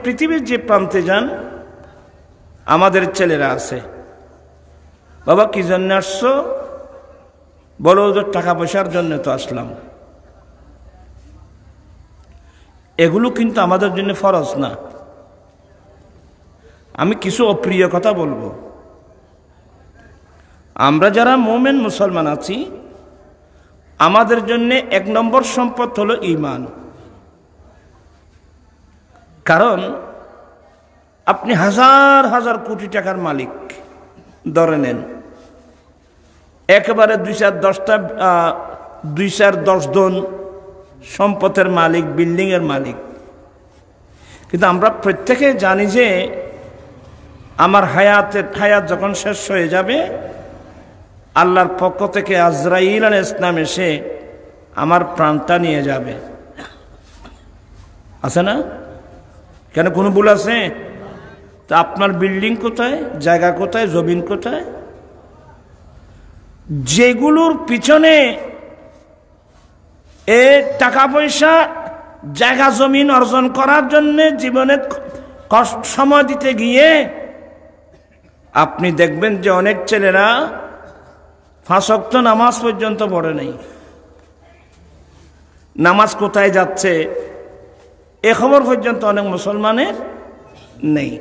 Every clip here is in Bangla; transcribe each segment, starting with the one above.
পৃথিবীর যে প্রান্তে যান, আমাদের ছেলেরা আছে, বাবা কি জন্য আসছো? বলো ওদের টাকা পয়সার জন্য তো আসলাম। এগুলো কিন্তু আমাদের জন্য ফরজ না। আমি কিছু অপ্রিয় কথা বলবো। আমরা যারা মুমিন মুসলমান আছি, আমাদের জন্য 1 নম্বর সম্পদ হলো ঈমান। কারণ আপনি হাজার হাজার কোটি টাকার মালিক ধরে নেন, একেবারে 2-4-10 জন সম্পদের মালিক, বিল্ডিং এর মালিক, কিন্তু আমরা প্রত্যেকে জানি যে আমার হায়াত যখন শেষ হয়ে যাবে, আল্লাহর পক্ষ থেকে আজরাইল আলাইহিস সালাম এসে আমার প্রাণটা নিয়ে যাবে। আছে না? কেন কোনো ভুল আছে? তা আপনার বিল্ডিং কোথায়, জায়গা কোথায়, জমিন কোথায়? যেগুলোর পিছনে এ টাকা পয়সা, জায়গা জমিন অর্জন করার জন্য জীবনে সময় দিতে গিয়ে আপনি দেখবেন যে অনেক ছেলেরা 5 ওয়াক্ত নামাজ পর্যন্ত পড়ে নাই। নামাজ কোথায় যাচ্ছে এ খবর পর্যন্ত অনেক মুসলমানের নেই,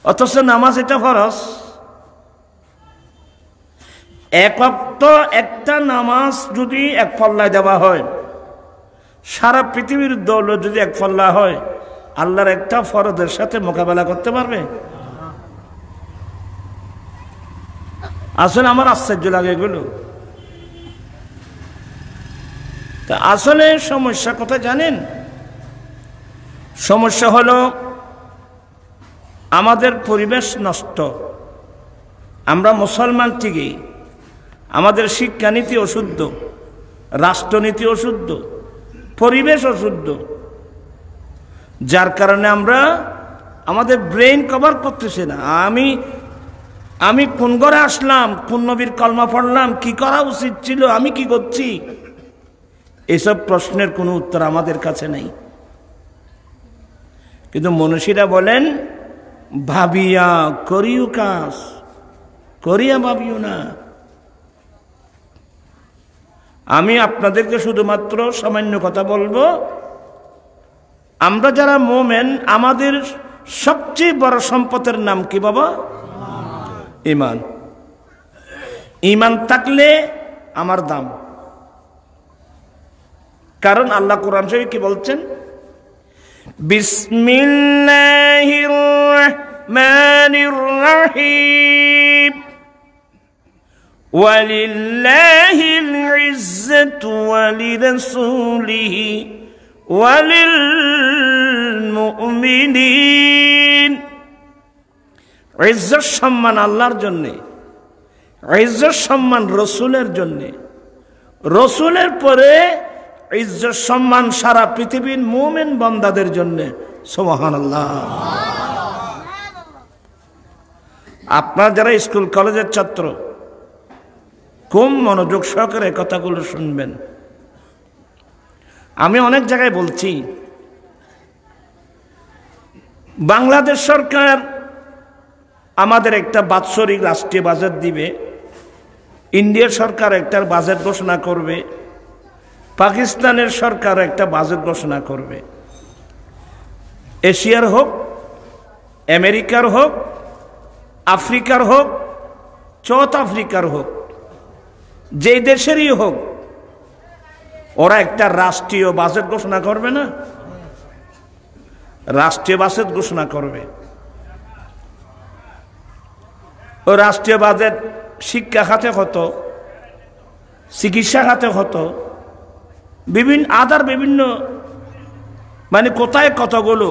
অথচ নামাজ এটা ফরজ। 1 ওয়াক্ত একটা নামাজ যদি 1 ফল্লায় দেওয়া হয়, সারা পৃথিবীর দৌলত যদি 1 ফল্লা হয়, আল্লাহর একটা ফরজের সাথে মোকাবেলা করতে পারবে? আসলে আমার আশ্চর্য লাগে এগুলো। তা আসলে সমস্যা কোথায় জানেন? সমস্যা হলো আমাদের পরিবেশ নষ্ট। আমরা মুসলমান ঠিকই, আমাদের শিক্ষানীতি অশুদ্ধ, রাষ্ট্রনীতি অশুদ্ধ, পরিবেশ অশুদ্ধ, যার কারণে আমরা আমাদের ব্রেইন কভার করতেছে না। আমি কোন ঘরে আসলাম, কোন নবীর কলমা পড়লাম, কি করা উচিত ছিল, আমি কি করছি, এসব প্রশ্নের কোনো উত্তর আমাদের কাছে নেই। কিন্তু মনীষীরা বলেন, ভাবিয়া করিও কাজ, করিয়া ভাবিও না। আমি আপনাদেরকে শুধুমাত্র সামান্য কথা বলবো। আমরা যারা মুমিন, আমাদের সবচেয়ে বড় সম্পদের নাম কি বাবা? ঈমান। ঈমান থাকলে আমার দাম। কারণ আল্লাহ কোরআন শরীফে কি বলছেন? বিসমিল্লাহির রাহমানির রাহিম ওয়ালিল্লাহিল ইজ্জাতু ওয়ালিরাসূলিহি ওয়ালিল মুমিনিন। ইজ্জত সম্মান আল্লাহর জন্য, ইজ্জত সম্মান রসুলের জন্য, রসুলের পরে ইজ্জত সম্মান সারা পৃথিবীর মুমিন বান্দাদের জন্য। সুবহানাল্লাহ। আপনারা যারা স্কুল কলেজের ছাত্র, খুব মনোযোগ সহকারে কথাগুলো শুনবেন। আমি অনেক জায়গায় বলছি, বাংলাদেশ সরকার আমাদের একটা বাৎসরিক রাষ্ট্রীয় বাজেট দিবে, ইন্ডিয়ার সরকার একটা বাজেট ঘোষণা করবে, পাকিস্তানের সরকার একটা বাজেট ঘোষণা করবে। এশিয়ার হোক, আমেরিকার হোক, আফ্রিকার হোক, সাউথ আফ্রিকার হোক, যে দেশেরই হোক, ওরা একটা রাষ্ট্রীয় বাজেট ঘোষণা করবে না? রাষ্ট্রীয় বাজেট ঘোষণা করবে। ও রাষ্ট্রীয় বাজেট শিক্ষা খাতে কত, চিকিৎসা খাতে কত, বিভিন্ন মানে কোথায় কতগুলো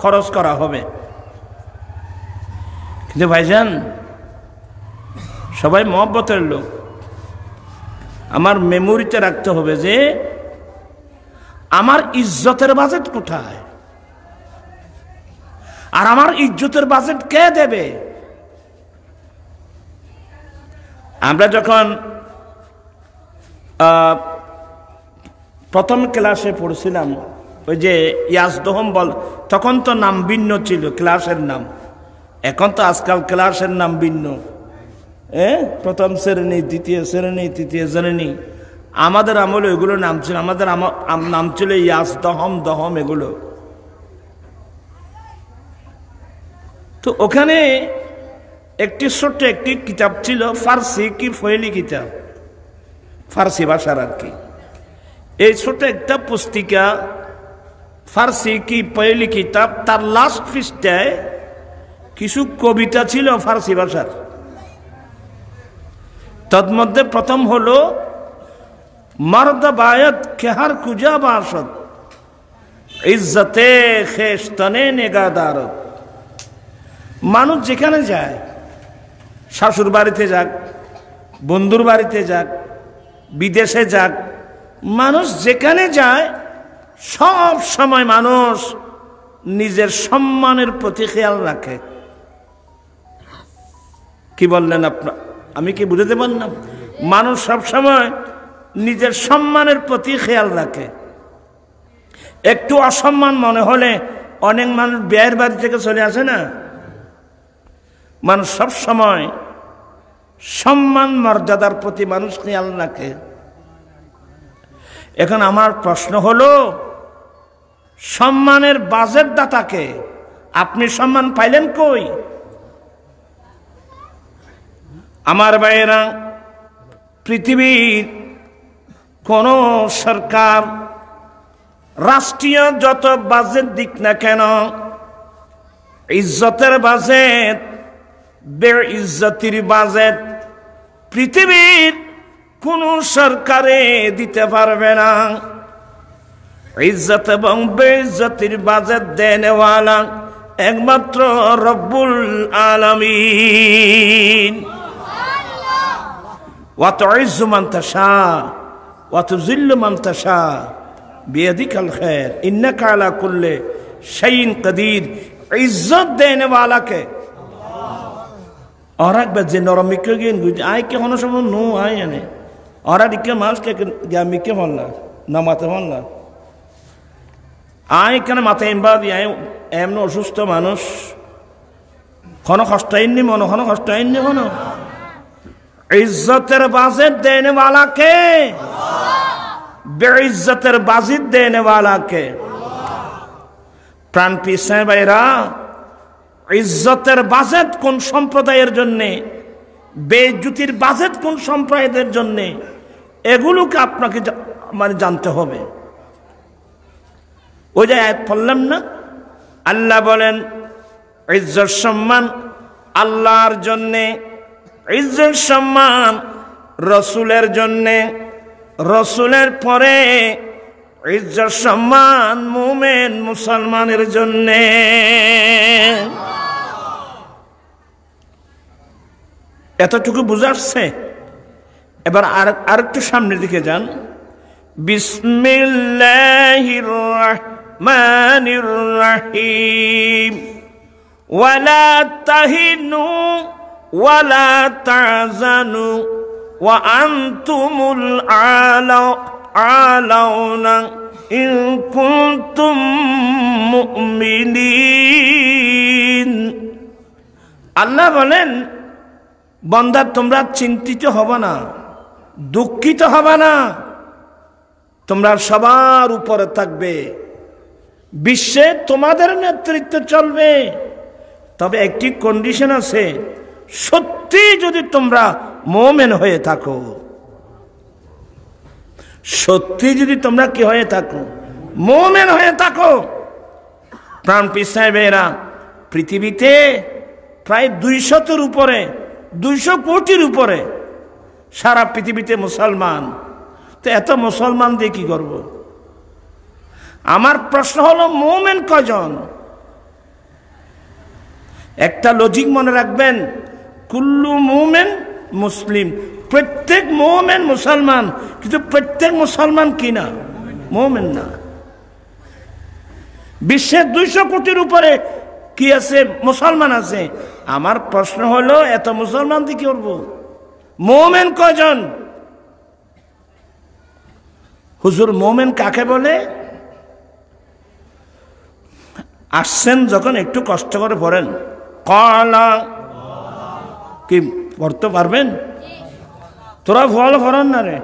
খরচ করা হবে। কিন্তু ভাইজান, সবাই মহব্বতের লোক, আমার মেমোরিতে রাখতে হবে যে আমার ইজ্জতের বাজেট কোথায়, আর আমার ইজ্জতের বাজেট কে দেবে? আমরা যখন প্রথম ক্লাসে পড়ছিলাম, ওই যে ইয়াজদহম বল, তখন তো নাম ভিন্ন ছিল, ক্লাসের নাম। এখন তো আজকাল ক্লাসের নাম ভিন্ন, প্রথম শ্রেণী, দ্বিতীয় শ্রেণী, তৃতীয় শ্রেণী। আমাদের আমলে এগুলো নাম ছিল, আমাদের নাম ছিল ইয়াজদহম, দহম, এগুলো। তো ওখানে একটি ছোট্ট একটি কিতাব ছিল, ফার্সি কি ফয়েলি কিতাব, ফার্সি ভাষার আর কি। এই ছোট একটা পুস্তিকা, ফার্সি কি পয়েলি কিতাব, তার লাস্ট পৃষ্ঠায় কিছু কবিতা ছিল ফার্সি ভাষার। তন্মধ্যে প্রথম হলো মর্দ বায়ত কেহার কুজা বাসত, ইজ্জতে খেস্তনে নেগাদারত। মানুষ যেখানে যায়, শাশুর বাড়িতে যাক, বন্ধুর বাড়িতে যাক, বিদেশে যাক, মানুষ যেখানে যায় সব সময় মানুষ নিজের সম্মানের প্রতি খেয়াল রাখে। কি বললেন আপনার, আমি কি বুঝাতে পারলাম? মানুষ সব সময় নিজের সম্মানের প্রতি খেয়াল রাখে। একটু অসম্মান মনে হলে অনেক মানুষ বিয়ের বাড়ি থেকে চলে আসে না। মানুষ সব সময় সম্মান মর্যাদার প্রতি মানুষ খেয়াল রাখে। এখন আমার প্রশ্ন হলো, সম্মানের বাজেট দাতাকে আপনি সম্মান পাইলেন কই? আমার ভাইয়েরা, পৃথিবীর কোন সরকার, রাষ্ট্রীয় যত বাজেট দিক না কেন, ইজ্জতের বাজেট, বেইজ্জতির বাজেট পৃথিবীর কোন সরকারে দিতে পারবে না। ইজ্জত এবং বেইজ্জতির বাজেট দেনেওয়ালা একমাত্র রব্বুল আলামিন। ওয়া তুইজ্জু মান তাশা ওয়া তুযিল্লু মান তাশা বিয়াদিকাল খায়র ইন্নাকা আলা কুল্লি শাইইন কাদির। ইজ্জত দেনেওয়ালাকে और एक बार जिन और मिक्के के इंगुज आए के होना सब नो आए याने और अधिक मास के क्या मिक्के होना ना माते होना आए क्या ना माते इम्बाद याए एमनो सुस्त मानुष खाना खस्ताइन नहीं मानो खाना खस्ताइन नहीं मानो इज्जतेर बाज़ित देने वाला के बेइज्जतेर बाज़ित देने वाला के प्राण पीसे बैरा ইজ্জতের বাজেট কোন সম্প্রদায়ের জন্য, বেইজ্জতির বাজেট কোন সম্প্রদায়ের জন্য, এগুলোকে আপনাকে মানে জানতে হবে। ওই যে আয়াত পড়লাম না, আল্লাহ বলেন ইজ্জত সম্মান আল্লাহর জন্য, ইজ্জত সম্মান রসুলের জন্য, রসুলের পরে ইজ্জত সম্মান মুমিন মুসলমানের জন্য। এতটুকু বুঝাচ্ছে। এবার আরেকটু সামনের দিকে যান। বিসমিল্লাহির রহমানির রহিম ওয়ালা তাহিনু ওয়ালা তাহজানু ওয়া আনতুমুল আলাউনা ইন কুনতুম মুমিনিন। আল্লাহ বলেন, বান্দা তোমরা চিন্তিত হবে না, দুঃখিত হবে না, তোমরা সবার উপরে থাকবে, বিশ্বে তোমাদের নেতৃত্ব চলবে। তবে একটি কন্ডিশন আছে, সত্যি যদি তোমরা মুমিন হয়ে থাকো, সত্যি যদি তোমরা কি হয়ে থাকো, মুমিন হয়ে থাকো। প্রাণ পিসাইবেরা, পৃথিবীতে প্রায় 200-এর উপরে, 200 কোটির উপরে সারা পৃথিবীতে মুসলমান। তো এত মুসলমান দিয়ে কি করব? আমার প্রশ্ন হলো, মুমিন কজন? একটা লজিক মনে রাখবেন, কুল্লু মুমিন মুসলিম, প্রত্যেক মুমিন মুসলমান, কিন্তু প্রত্যেক মুসলমান কি না? মুমিন না। বিশ্বের 200 কোটির উপরে কি আছে? মুসলমান আছে। আমার প্রশ্ন হলো, এত মুসলমান দিয়ে কি করবো? মুমিন কজন? হুজুর মুমিন কাকে বলে? আসছেন যখন একটু কষ্ট করে পড়েন। কলা কি পড়তে পারবেন? তোরা ফল ফরান না রে।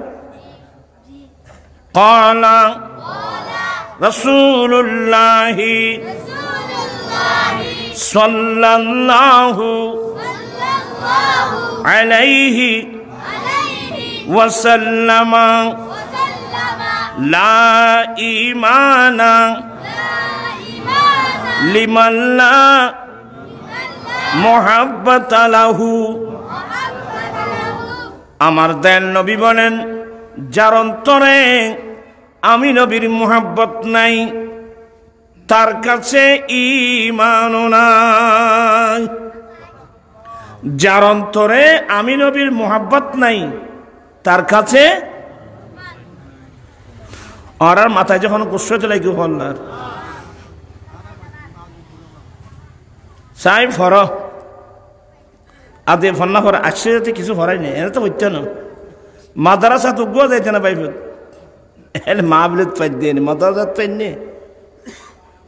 কলা রাসূলুল্লাহি সাল্লাল্লাহু আলাইহি ওয়াসাল্লাম লা ঈমানা লিমান লা মুহাব্বাতা লাহু। আমার দয়াল নবী বলেন, যার অন্তরে আমি নবীর মুহাব্বত নাই তার কাছে ঈমানও নাই। যার অন্তরে আমি নবীর মুহাব্বত নাই তার কাছে আর মাথায় যখন গুসা চলে গিয়ে হল্লার সাই ফর আদে ফন্না ফর আসছে যাতে কিছু ফরাই নেই, এটা তো হইতে না। মাদ্রাসা তো গুয়া যাইতে না পাইব, এলে মা বলে পাই দিয়ে মাদ্রাসা পাইনি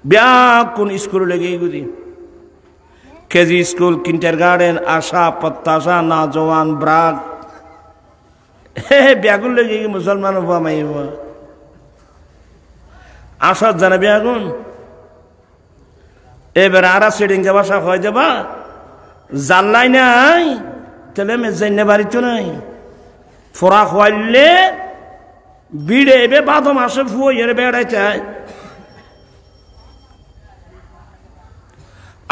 ব্যাক কোন স্কুল লেগে গুলি কেজি স্কুল, কিন্টার গার্ডেন, আশা প্রত্যাশা, না জওয়ান, ব্রাক, ব্যাগুন লেগে মুসলমান হবা মাইব আসার জানা ব্যাগুন। এবার আর সেডিংকে বাসা হয়ে যাবা জানলাই নাই তাহলে মেজাইনে বাড়িতে নাই ফোরা খোয়াইলে বিড়ে এবে বাদ মাসে ফুয়ের বেড়াইতে।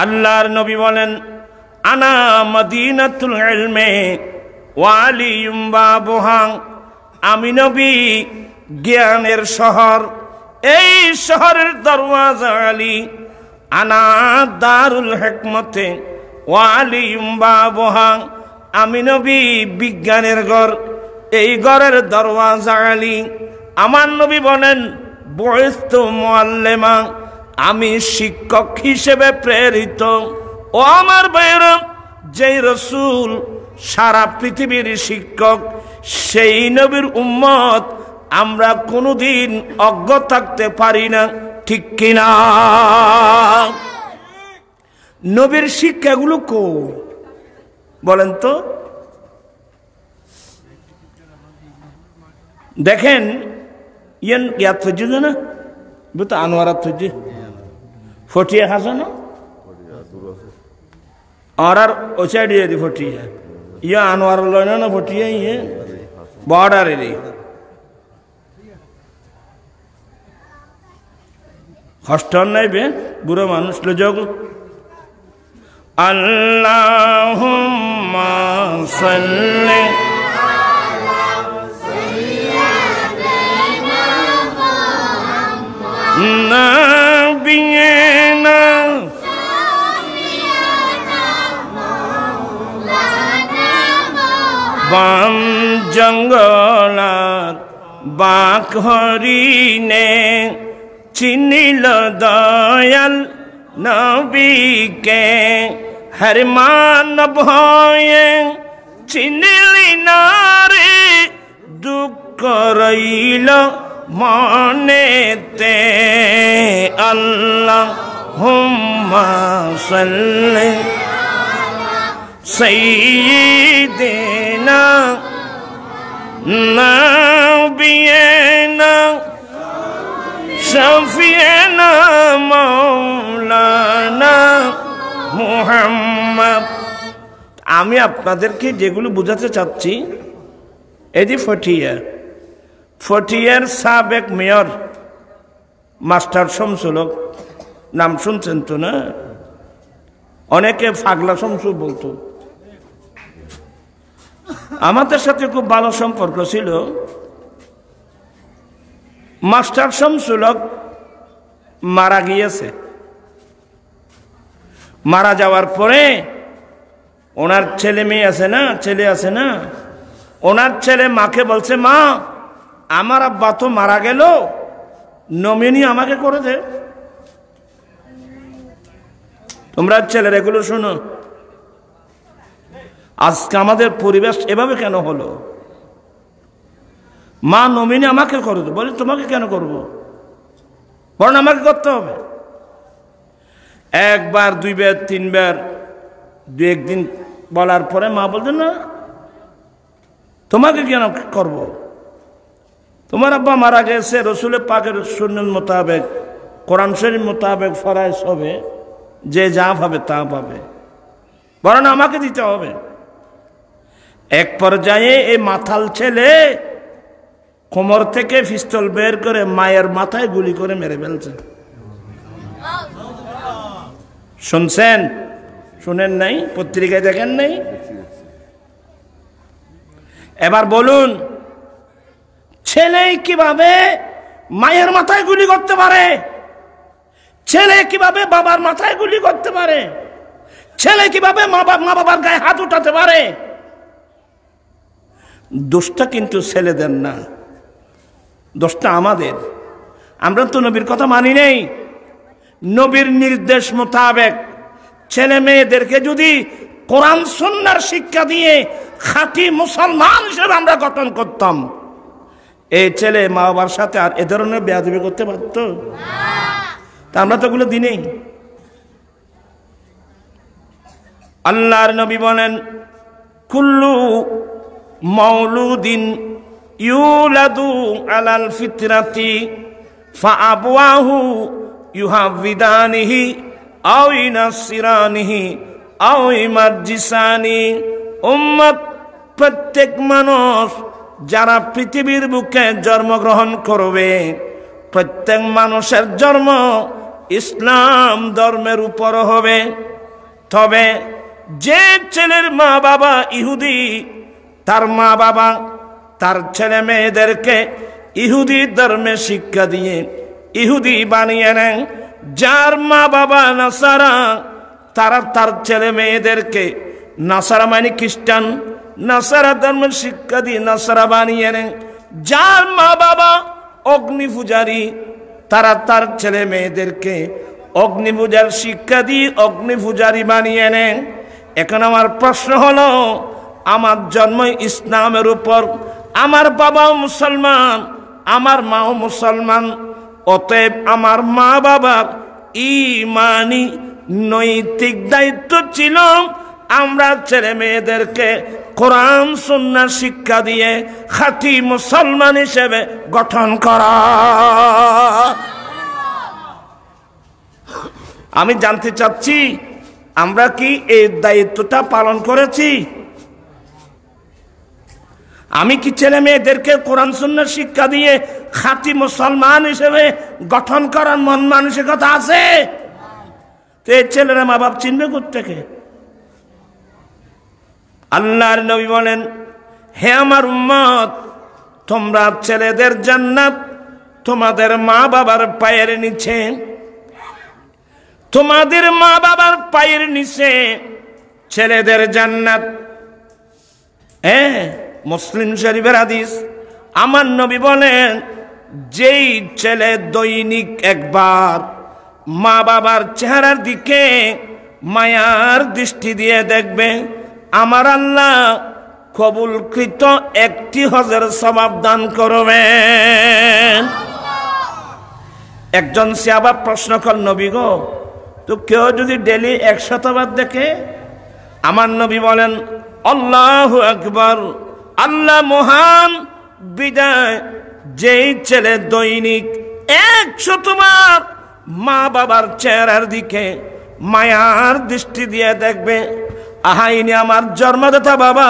আল্লাহর নবী বলেন, আনা মদিনাতুল ইলমে ওয়া আলিয়ুম বাবুহা। আমি নবী জ্ঞানের শহর, এই শহরের দরওয়াজা আলী। আনা দারুল হিকমতে ওয়া আলিয়ুম বাবুহা। আমি নবী বিজ্ঞানের ঘর, এই ঘরের দরওয়াজা আলী। আমার নবী বলেন, বুইস্তু মুআল্লিমা। আমি শিক্ষক হিসেবে প্রেরিত। ও আমার ভাইরা, যেই রাসূল সারা পৃথিবীর শিক্ষক, সেই নবীর উম্মত আমরা কোনোদিন অজ্ঞ থাকতে পারি না, ঠিক কিনা? নবীর শিক্ষাগুলো কই বলেন তো? দেখেন ইয়ান ইয়াদ ফজি না বুঝতো আনোয়ারাত ফজি ফটিয়া হাসানো আর ওচাই দিয়ে দি ফটিয়া ইয়া আনোয়ার লয় না ফটিয়া ইয়ে বর্ডারে রে হস্টন নাইবে বুড়ো মানুষ লো যোগ। আল্লাহুম্মা সাল্লি নাবিয়িনা বাম জঙ্গলার বাক হরিণে চিনিল দয়াল নবীকে। হর মানব হয়ে চিনিলি নারে দুঃখ রইল মনেতে। আল্লাহুম্মা সাল্লি সাইয়্যিদিনা নাবিয়িনা শাফিয়িনা মাওলানা মুহাম্মদ। আমি আপনাদেরকে যেগুলো বোঝাতে চাচ্ছি, এদি ফটিয়ার সাবেক মেয়র মাস্টার শামসুল হক, নাম শুনছেন তো না? অনেকে পাগলা শামসু বলতো। আমাদের সাথে খুব ভালো সম্পর্ক ছিল। মাস্টার শামসুল হক মারা গিয়েছে। মারা যাওয়ার পরে ওনার ছেলে মেয়ে আছে না, ছেলে আছে না, ওনার ছেলে মাকে বলছে, মা আমার আব্বা তো মারা গেল, নমিনি আমাকে করে দে। তোমরা ছেলের এগুলো শোনো। আজকে আমাদের পরিবেশ এভাবে কেন হলো? মা নমিনি আমাকে করে দে, বলে তোমাকে কেন করবো, বরং আমাকে করতে হবে। একবার দুইবার তিনবার দু একদিন বলার পরে মা বলতেন না তোমাকে কেন করব, তোমার আব্বা মারা গেছে, রসুলের পাকের সুন্নাত মোতাবেক কোরআন শরীফ মোতাবেক ফরজ হবে, যে যা পাবে তা পাবে, বরং আমাকে দিতে হবে। এক পর্যায়ে এই মাথাল ছেলে কোমর থেকে পিস্তল বের করে মায়ের মাথায় গুলি করে মেরে ফেলছে। শুনছেন? শুনেন নাই? পত্রিকায় দেখেন নাই? এবার বলুন, ছেলে কিভাবে মায়ের মাথায় গুলি করতে পারে? ছেলে কিভাবে বাবার মাথায় গুলি করতে পারে? ছেলে কিভাবে মা বাবার গায়ে হাত উঠাতে পারে? দোষটা কিন্তু ছেলেদের না, দোষটা আমাদের। আমরা তো নবীর কথা মানি নেই। নবীর নির্দেশ মোতাবেক ছেলে মেয়েদেরকে যদি কোরআন সুন্নাহর শিক্ষা দিয়ে খাঁটি মুসলমান হিসেবে আমরা গঠন করতাম, এই ছেলে মা বাবার সাথে আর এ ধরনের বেয়াদবি করতে পারত? তা আমরা তো ওগুলো দিই নেই। আল্লাহর নবী বলেন, কুল্লু মাউলুদিন ইউলাদু আলাল ফিতরাতি ফাআবওয়াহু ইউহাবিদানিহি আও ইউনাসসিরানিহি আও ইউমাজ্জিসানি। উম্মত, প্রত্যেক মানুষ যারা পৃথিবীর বুকে জন্মগ্রহণ করবে, প্রত্যেক মানুষের জন্ম ইসলাম ধর্মের উপর হবে। তবে যে ছেলের মা বাবা ইহুদি, তার মা বাবা তার ছেলে মেয়েদেরকে ইহুদি ধর্মে শিক্ষা দিয়ে ইহুদি বানিয়ে নেন। যার মা বাবা নাসারা, তারা তার ছেলে মেয়েদেরকে নাসারা মানে খ্রিস্টান, নাসারা ধর্মের শিক্ষা দিয়ে নাসারা বানিয়ে নেন। যার মা বাবা অগ্নি পূজারী, তারা তার ছেলে মেয়েদেরকে অগ্নি পূজার শিক্ষা দিয়ে অগ্নি পূজারী বানিয়ে নেন। এখন আমার প্রশ্ন হলো, আমার জন্ম ইসলামের উপর, আমার বাবাও মুসলমান, আমার মাও মুসলমান, অতএব আমার মা বাবার ঈমানি নৈতিক দায়িত্ব ছিল আমরা ছেলে মেয়েদেরকে কোরআন সুন্নাহ শিক্ষা দিয়ে খাঁটি মুসলমান হিসেবে গঠন করা। আমি জানতে চাচ্ছি, আমরা কি এই দায়িত্বটা পালন করেছি? আমি কি ছেলে মেয়েদেরকে কোরআন সুন্নাহ শিক্ষা দিয়ে খাঁটি মুসলমান হিসেবে গঠন করার মন মানসিকতা আছে? তো এই ছেলেরা মা বাপ চিনবে কোত্থেকে? আল্লাহর নবী বলেন, হে আমার উম্মত, তোমরা ছেলেদের জান্নাত তোমাদের মা বাবার পায়ের নিচে, তোমাদের মা বাবার পায়ের নিচে ছেলেদের জান্নাত। মুসলিম শরীফের হাদিস। আমার নবী বলেন, যেই ছেলে দৈনিক একবার মা বাবার চেহারার দিকে মায়ার দৃষ্টি দিয়ে দেখবে, আমার আল্লাহ কবুলকৃত 1টি হজের সওয়াব দান করবেন। একজন সাহাবা প্রশ্ন কর, নবী গো, তো কেউ যদি ডেলি 100 বার দেখে? আমার নবী বলেন, আল্লাহু আকবার, আল্লাহ মহান, বিদায় যেই ছেলে দৈনিক 100 বার মা বাবার চেহারার দিকে মায়ার দৃষ্টি দিয়ে দেখবে, আহা ইনি আমার জন্মদাতা বাবা,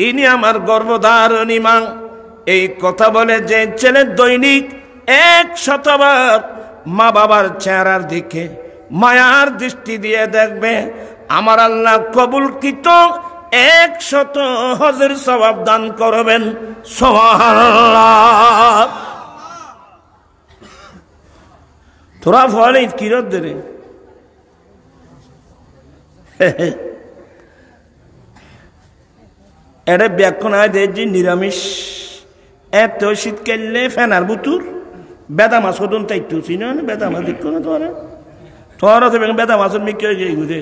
ইনি আমার গর্ভধারিণী মা। এই কথা বলে যে ছেলে দৈনিক 100 বার মা বাবার চেহারার দিকে মায়ার দৃষ্টি দিয়ে দেখবে, আমার আল্লাহ কবুলকৃত 100 হজের সওয়াব দান করবেন। সুবহানাল্লাহ। তোরা ফলে কিরত দেরে এটা ব্যাখ্যান হয় যে নিরামিষ এত শীতকালে ফেনার বুতুর বেদা মাছ হতন তাইতো চিনি না, বেদা মাছ দেখো না তোরা? তোরা তো বেদা মাছের মিকে হয়ে যাই বুঝে।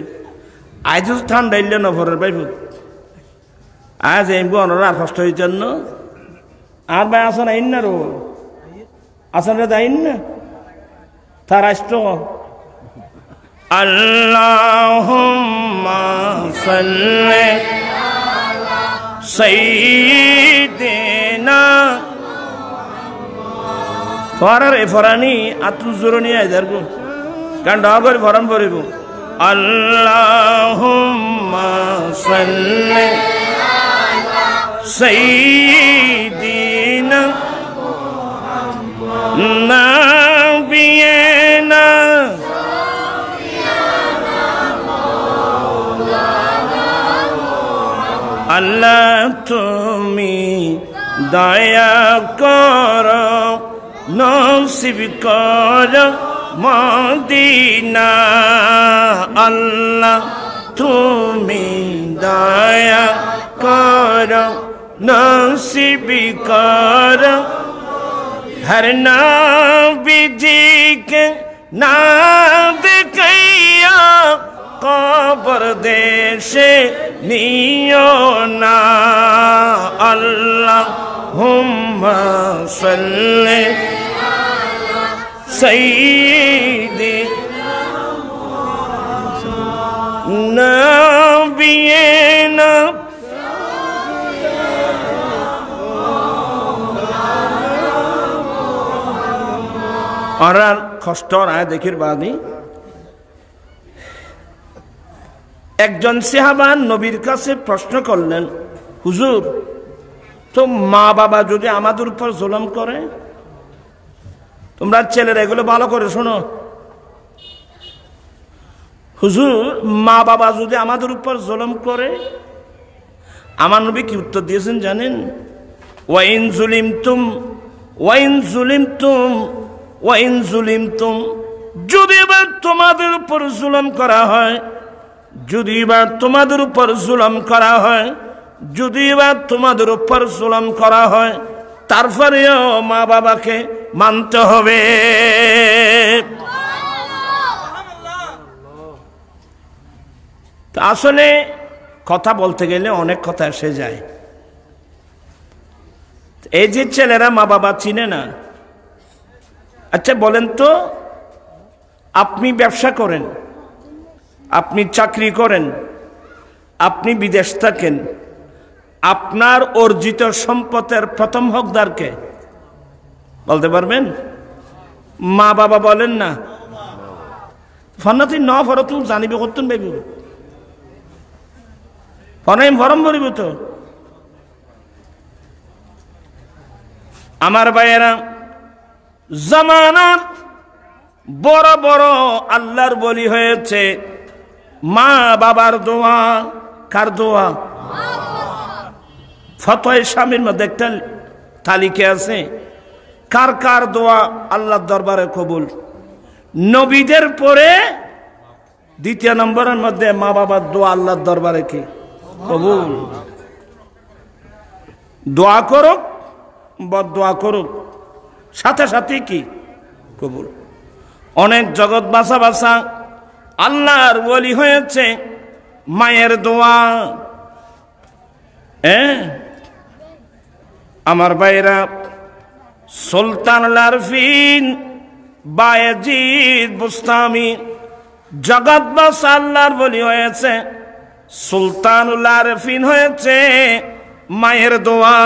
আজ ঠান্ডা ইলে নভরের পাইব, আজ এমনি অনরা কষ্ট হয়েছে জন্য আর ভাই আসন আইন না, রো আসন রে আইন না, তার রাষ্ট্র আল্লাহুম্মা সাল্লি সাইয়্যিদিনা ফরারে ফরানি আতু জুরনি আইদার গো কারণ ডাগর ফরান পড়িব আল্লাহুম্মা সাল্লি সাইয়্যিদিনা নাবিয়িনা আল্লাহ তুমি দয়া করো নসিব করো মদিনা আল্লাহ তুমি দয়া করো নসিব করো हर नबी जी के नाम देखैया कब्र देशे नियो ना अल्लाहुम्मा सल्ली सय्यिदिना नबियिना और कष्ट आया देखिर बादी একজন সাহাবা নবীর কাছে প্রশ্ন করলেন হুজুর তো মা বাবা যদি আমাদের উপর জুলুম করে তোমরা ছেলেরা এগুলো ভালো করে শোনো হুজুর মা বাবা যদি আমাদের উপর জুলুম করে আমার নবী কি উত্তর দিয়েছেন জানেন ওয়াইন জুলিমতুম ওয়াইন জুলিমতুম ওয়াইন জুলিমতুম যদি বা তোমাদের উপর জুলুম করা হয় যদি বা তোমাদের উপর জুলুম করা হয় যদি বা তোমাদের উপর জুলুম করা হয় তারপরেও মা বাবাকে মানতে হবে আসলে কথা বলতে গেলে অনেক কথা এসে যায় এই যে ছেলেরা মা বাবা চিনে না আচ্ছা বলেন তো আপনি ব্যবসা করেন আপনি চাকরি করেন আপনি বিদেশ থাকেন আপনার অর্জিত সম্পদের প্রথম হকদার কে বলতে পারবেন মা বাবা বলেন না ফন্নাতি ন ফরত জানিবে করতেন বেবি ফনাইম ফরম ভরিব তো আমার ভাইয়েরা জামানার বড় বড় আল্লাহর বলি হয়েছে মা বাবার দোয়া কার দোয়া ফতোয়া স্বামীর মধ্যে একটা তালিকা আছে কার কার দোয়া আল্লাহর দরবারে কবুল নবীদের পরে দ্বিতীয় নম্বরের মধ্যে মা বাবার দোয়া আল্লাহর দরবারে কি কবুল দোয়া করুক বদদোয়া করুক সাথে সাথে কি কবুল অনেক জগৎ বাসা বাসা আল্লাহর ওলি হয়েছে মায়ের দোয়া আমার ভাইরা সুলতানুল আরফিন বায়েজিদ বুস্তামি জগৎ বাসা আল্লাহর ওলি হয়েছে সুলতানুল আরফিন হয়েছে মায়ের দোয়া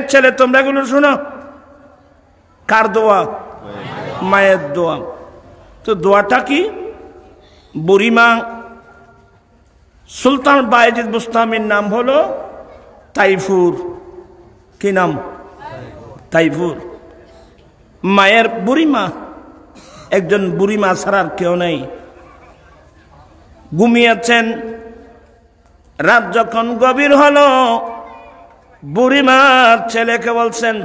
ছেলে তোমরা এগুলো শোনো কার দোয়া মায়ের দোয়া তো দোয়াটা কি বুড়িমা সুলতান বায়েজিদ বুস্তামির নাম হলো তাইফুর কি নাম তাইফুর মায়ের বুড়িমা একজন বুড়িমা ছাড়ার কেউ নেই ঘুমিয়েছেন রাত যখন গভীর হলো বুড়িমার ছেলেকে বলছেন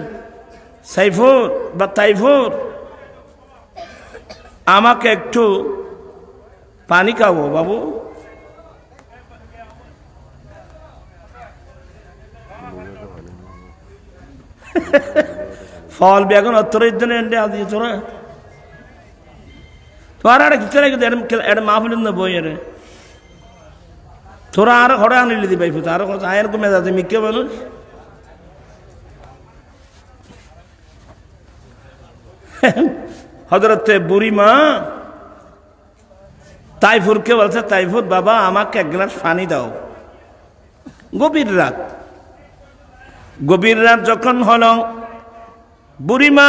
সাইফুর বা তাইফুর আমাকে একটু পানি খাবো বাবু ফল বেগুন অত্তরের জন্য এন্ডে আদি তোরা তোর আর কিছু এটা মাহফিল বইয়ের তোরা আর ঘরে আনিলি দি পাইফু আর আয়ের কমে যাচ্ছে মিকে মানুষ হযরতে বুড়িমা তাইফুরকে বলছে, তাইফুর বাবা আমাকে এক গ্লাস পানি দাও। গভীর রাত, গভীর রাত যখন হলো, বুড়িমা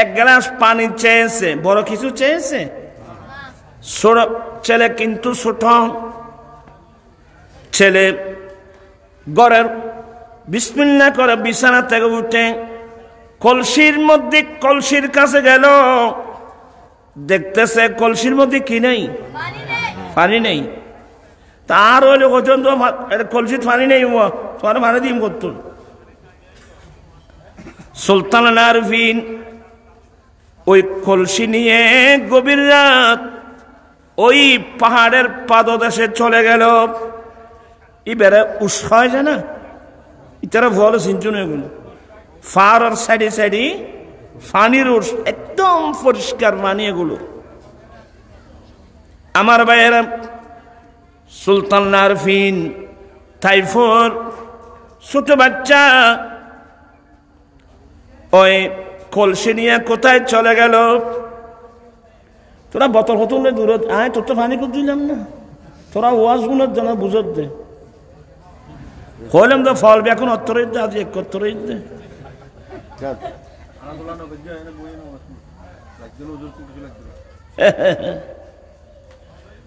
এক গ্লাস পানি চেয়েছে, বড় কিছু চেয়েছে? ছোট ছেলে কিন্তু ছোট ছেলে ঘরের বিসমিল্লাহ করে বিছানা থেকে উঠে কলসির মধ্যে, কলসির কাছে গেল, দেখতেছে কলসির মধ্যে কি নেই? পানি নেই। তার হইলে পর্যন্ত কলসির পানি নেই, তোমার পানি দিম করত। সুলতান আরফিন ওই কলসি নিয়ে গভীর রাত ওই পাহাড়ের পাদদেশে চলে গেল। এবারে উস হয় যায় না, ইতারা ভালো চিন্তা এগুলো, ফার সাইডে সাইডে পানির উস, একদম পরিষ্কার পানি এগুলো। আমার ভাইয়েরা, সুলতান আরফিন, তাইফুর ছোট বাচ্চা ওই কলসি নিয়ে কোথায় চলে গেল? তোরা বোতল বোতলে দূরত আয়, তোর তো পানি করে দিলাম না, তোরা ওয়াজ গুলোর জন্য বুঝত দে। হইলাম তো ফল এখন অত্তরের দে, আজ এক অত্তরের দে।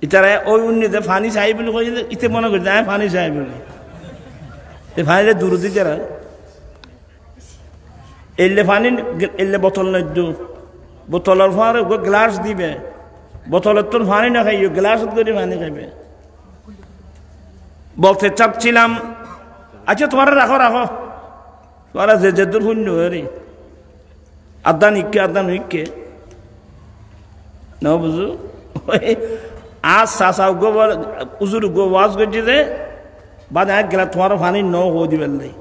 ইতারা ওই উন্নীতে ফানি চাই বলে কই, ইতে মনে করি না ফানি চাই বলে, ফানিলে দূর দিকে এলে পানি এলে বোতল নদ্য, বোতলের পর গ্লাস দিবে, বোতলের তোর পানি না খাইও, গ্লাস করে পানি খাইবে। বলতে চাচ্ছিলাম, আচ্ছা তোমার রাখো রাখো, তোমারা যে যে দূর শূন্য হরি আদান ইকে আদান ইকে না বুঝু। আজ চাষা গো উজুর গো ওয়াজ করছি যে বাদ এক গেলা তোমার পানি ন হো দিবেন নাই,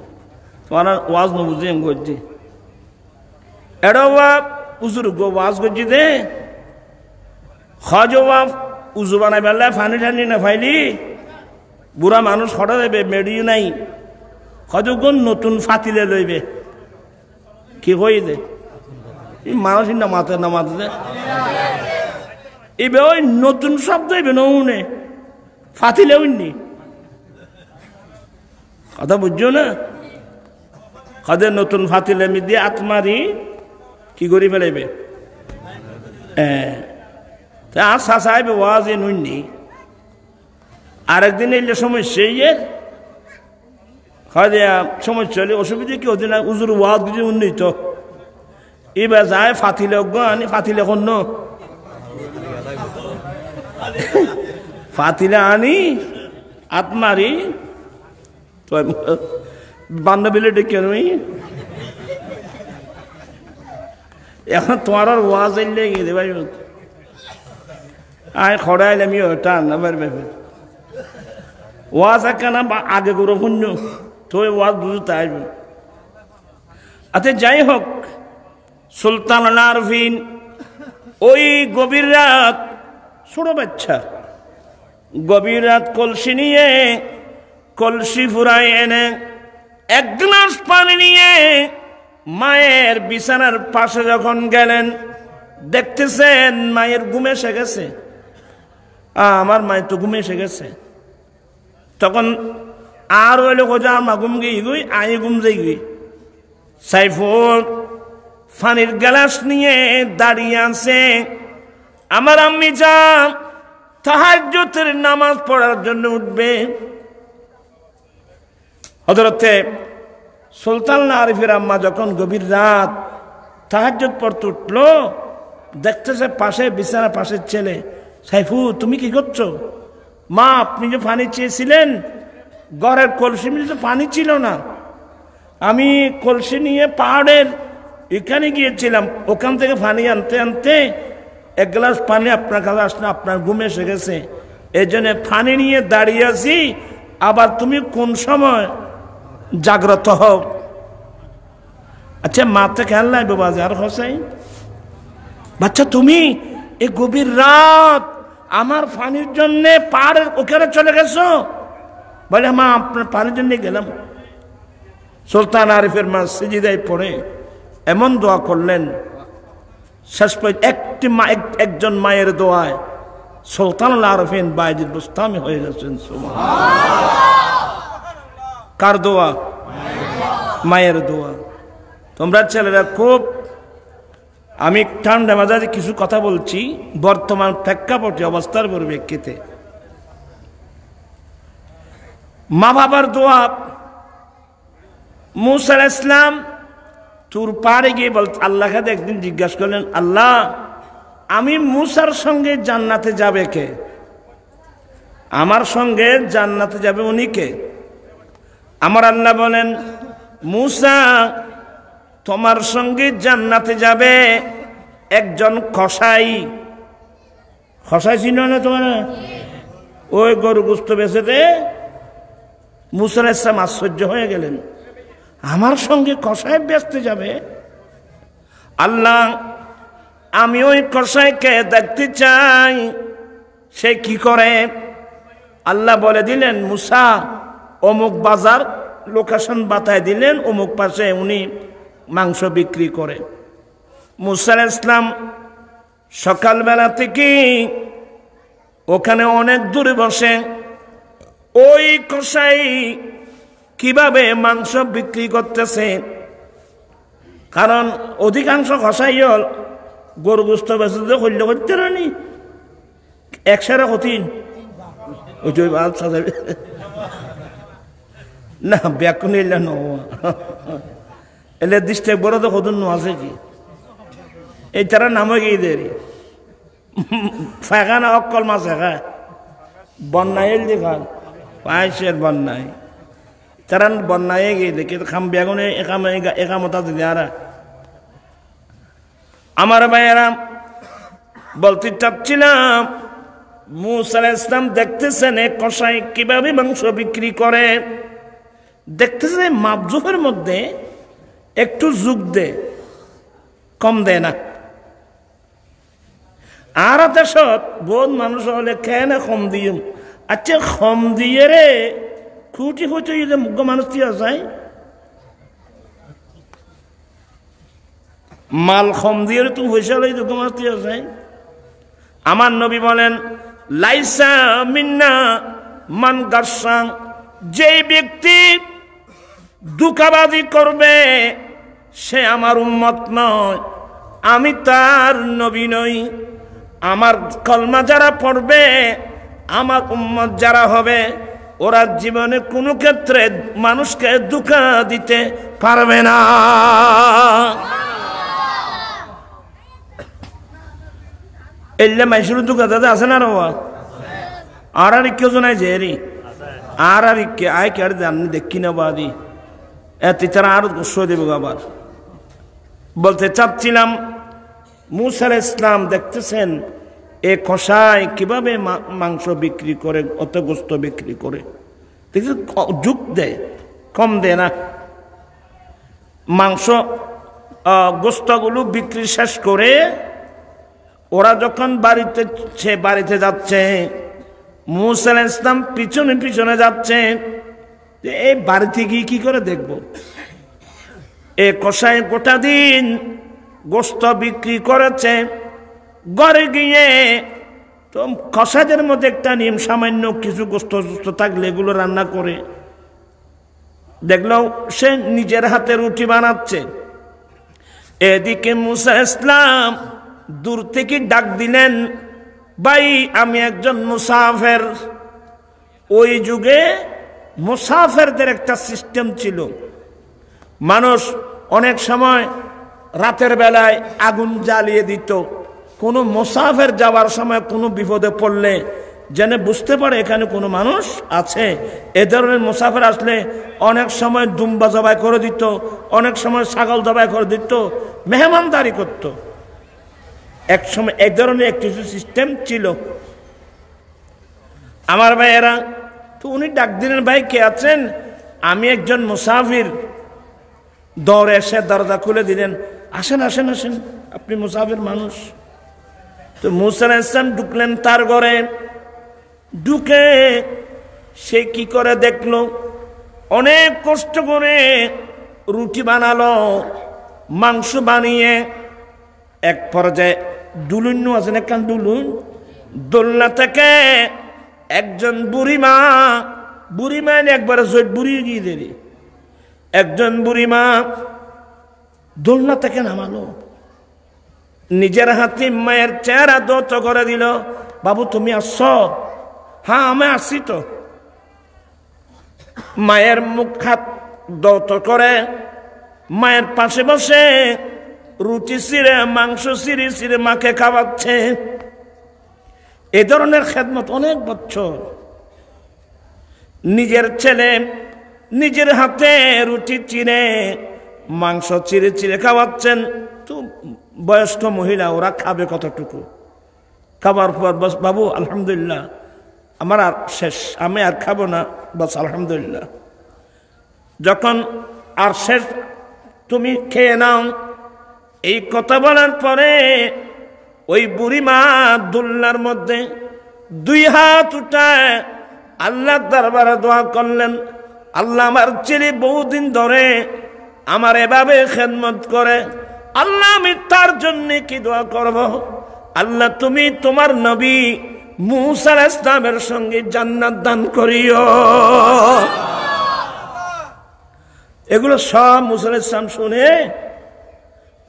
তোমার ওয়াজ ন বুঝে এম করছি এড়ো বাপ উজুর গো ওয়াজ করছি দে হজ বাপ উজু বানাই বেলা পানি ঠানি না ফাইলি বুড়া মানুষ হঠাৎ দেবে, মেডিও নাই, হজগুন নতুন ফাতিলে লইবে, কি হই দে মানুষ না মাথা না মাথা দে এবে ওই নতুন শব্দ এবে নৌনে ফাতিলে উনি কথা বুঝছো না? কাদের নতুন ফাতিলে মি দিয়ে আত্মারি কি করি ফেলাইবে? আর সাসাইবে ওয়াজ এ নুননি। আরেকদিন এলে সমস্যা ইয়ের সমস্যা হলে অসুবিধা কি হতে না, উজুর ওয়াজ কিছু উন্নীত এবার যায় ফাতিলে আনি, ফাতিলে কন্য ফাতিলে আনি আত্মারি বান্ধবীলে ডেকে নই, এখন তোমার ওয়াজ এলে গিয়ে ভাই আয় খড়াইলে আমি টান আমার ব্যাপার ওয়াজ একখানা আগে করে শূন্য তো ওয়াজ বুঝতে আসবে। আচ্ছা যাই হোক, সুলতান আরফিন ওই গভীর রাত, ছোট বাচ্চা গভীর রাত কলসি নিয়ে, কলসি ফুরাই এনে এক গ্লাস পানি নিয়ে মায়ের বিছানার পাশে যখন গেলেন, দেখতেছেন মায়ের ঘুম এসে গেছে। আমার মায়ের তো ঘুম এসে গেছে। তখন আর ওই লোক আমার ঘুম গিয়ে গুই আই ঘুম যাই গুই। সাইফুর পানির গ্লাস নিয়ে দাঁড়িয়ে আছে। আমার আম্মি যান তাহাজ্জুদের নামাজ পড়ার জন্য উঠবে। হযরতে সুলতান আরিফের আম্মা যখন গভীর রাত তাহাজ্জুদ পড়তে উঠলো, দেখতেছে পাশে বিছানা পাশের ছেলে, সাইফু তুমি কি করছো? মা আপনি যে পানি চেয়েছিলেন, ঘরের কলসি তো পানি ছিল না, আমি কলসি নিয়ে পাহাড়ের এখানে গিয়েছিলাম, ওখান থেকে পানি আনতে আনতে এক গ্লাস পানি আপনার কাছে আসলে আপনার ঘুম এসে গেছে, এই জন্য পানি নিয়ে দাঁড়িয়ে আছি। আবার তুমি কোন সময় জাগ্রত হও? আচ্ছা মাথা খেয়াল নাই বাবা আর হোসাইন বাচ্চা, তুমি এই গভীর রাত আমার পানির জন্য পাহাড়ের ওখানে চলে গেছো? বলে মা আপনার পানির জন্য গেলাম। সুলতান আরিফের মা সিজদায় পড়ে এমন দোয়া করলেন, শেষ পর্যন্ত একজন মায়ের দোয়ায় সুলতানুল আরফিন বায়জিদ বুস্তামি হয়ে গেছেন। কার দোয়া? মায়ের দোয়া। তোমরা ছেলেরা খুব, আমি ঠান্ডা মেজাজে কিছু কথা বলছি বর্তমান প্রেক্ষাপটে অবস্থার পরিপ্রেক্ষিতে। মা বাবার দোয়া। মূসা আলাইহিস সালাম তুর পাড়ে গিয়ে আল্লাহকে একদিন জিজ্ঞাসা করলেন, আল্লাহ আমি মূসার সঙ্গে জান্নাতে যাবে কে? আমার সঙ্গে জান্নাতে যাবে উনি কে? আমার আল্লাহ বলেন, মূসা তোমার সঙ্গে জান্নাতে যাবে একজন কসাই। কসাই ছিল না তোমার? ওই গরু গোস্ত বেচে দে। মূসা আলাইহিস সালাম আশ্চর্য হয়ে গেলেন, আমার সঙ্গে কসাই বেচতে যাবে? আল্লাহ আমি ওই কসাইকে দেখতে চাই, সে কি করে? আল্লাহ বলে দিলেন, মূসা অমুক বাজার লোকেশন বাতায় দিলেন, অমুক পাশে উনি মাংস বিক্রি করে। মূসা আলাইহিস সালাম সকালবেলা থেকে ওখানে অনেক দূরে বসে ওই কসাই কিভাবে মাংস বিক্রি করতেছে, কারণ অধিকাংশ কসাই হল গরু গোস্ত বেচতে হইল করতে রানি একসারা হতি না ব্যাকুন এলে এলে ডিস্ট্রিক্ট বড় তো কদন আছে কি এই তারা নামে গিয়ে দেরি ফাঁকা না অকল মাছ খায় বন্যায় এল দেখান পায়েসের বন্যায় তারা বন্যায় গিয়ে দেখি খাম বেগুনে একামতা দিদি আর আমার ভাইয়েরা বলতে চাচ্ছিলাম, মূসা আলাইহিস সালাম দেখতেছেন এ কসাই কিভাবে মাংস বিক্রি করে, দেখতেছেন মাপজুফের মধ্যে একটু যুগ দে, কম দেয় না। আর দেশত বহুত মানুষ হলে খেয়ে না কম দিয়ে, আচ্ছা কম দিয়ে রে খুঁটি হইতে মুগ্ধ মানুষ দিয়ে যায়, মাল কম দিয়ে তুমি পয়সা লই মুগ্ধ মানুষ দিয়ে যায়। আমার নবী বলেন, লাইসা মিন্না মান গাসসা, যেই ব্যক্তি দুকাবাজি করবে সে আমার উম্মত নয়, আমি তার নবী নই। আমার কলমা যারা পড়বে, আমার উম্মত যারা হবে, ওরা জীবনে কোনো ক্ষেত্রে মানুষকে দুঃখা দিতে পারবে না। এলে মাইশুর দুঃখা দাদা আছে না রোয়া আর কেউ জনায় যে আর কে আয় কে আর জানি দেখি না বাদি তারা আরো গোস্ব দেবে আবার। বলতে চাচ্ছিলাম, মূসা আলাইহিস সালাম দেখতেছেন এ কসাই কিভাবে মাংস বিক্রি করে, অত গোস্ত বিক্রি করে, দেখছি যুগ দেয়, কম দেয় না। মাংস গোস্তগুলো বিক্রি শেষ করে ওরা যখন বাড়িতে যাচ্ছে, মূসা আলাইহিস সালাম পিছনে পিছনে যাচ্ছে, এই বাড়িতে গিয়ে কি করে দেখব? এ কসাই গোটা দিন গোস্ত বিক্রি করেছে, ঘরে গিয়ে তো কসাইদের মধ্যে একটা নিয়ম, সামান্য কিছু গোস্ত থাকলে এগুলো রান্না করে। দেখলো সে নিজের হাতে রুটি বানাচ্ছে, এদিকে মূসা আলাইহিস সালাম দূর থেকে ডাক দিলেন, ভাই আমি একজন মুসাফির। ওই যুগে মুসাফিরদের একটা সিস্টেম ছিল, মানুষ অনেক সময় রাতের বেলায় আগুন জ্বালিয়ে দিত, কোনো মুসাফির যাওয়ার সময় কোনো বিপদে পড়লে যেন বুঝতে পারে এখানে কোনো মানুষ আছে। এ ধরনের মুসাফির আসলে অনেক সময় দুম্বা জবাই করে দিত, অনেক সময় ছাগল জবাই করে দিত, মেহমানদারি করত। এক সময় এক ধরনের একটি সিস্টেম ছিল। আমার ভাইয়েরা তো উনি ডাক দিলেন, ভাই কে আছেন? আমি একজন মুসাফির। দৌড়ে এসে দরজা খুলে দিলেন, আসেন আসেন আসেন, আপনি মুসাফির মানুষ। তো মূসা আলাইহিস সালাম ঢুকলেন তার ঘরে। ঢুকে সে কি করে দেখলো, অনেক কষ্ট করে রুটি বানালো, মাংস বানিয়ে এক পর্যায়ে ডুলুন আছে না, কান ডুলুন দোলনা থেকে একজন বুড়িমা একবার জোট বুড়ি গিয়ে দেরি, একজন বুড়িমা দোলনা থেকে নামালো, নিজের হাতে মায়ের চেহারা দৌত করে দিল। বাবু তুমি আসছ? হ্যাঁ আমি আসছি তো। মায়ের মুখ হাত দৌত করে মায়ের পাশে বসে রুটি ছিঁড়ে মাংস ছিঁড়ে মাকে খাওয়াচ্ছে। এ ধরনের খেদমত অনেক বছর। নিজের ছেলে নিজের হাতে রুটি চিড়ে মাংস চিড়ে খাওয়াচ্ছেন। তো বয়স্ক মহিলা, ওরা খাবে কতটুকু? খাবার পর বস বাবু আলহামদুলিল্লাহ আমার আর শেষ, আমি আর খাবো না, বস আলহামদুলিল্লাহ। যখন আর শেষ তুমি খেয়ে নাও, এই কথা বলার পরে ওই বুড়িমা দোলনার মধ্যে দুই হাত উঠায় আল্লাহ দরবারে দোয়া করলেন, আল্লাহ আমার ছেলে বহুদিন ধরে আমার এভাবে খেদমত করে, আল্লাহ আমি তার জন্য কি দোয়া করব? আল্লাহ তুমি তোমার নবী মূসা আলাইহিস সালামের সঙ্গে জান্নাত দান করিও। এগুলো সব মূসা আলাইহিস সালাম শুনে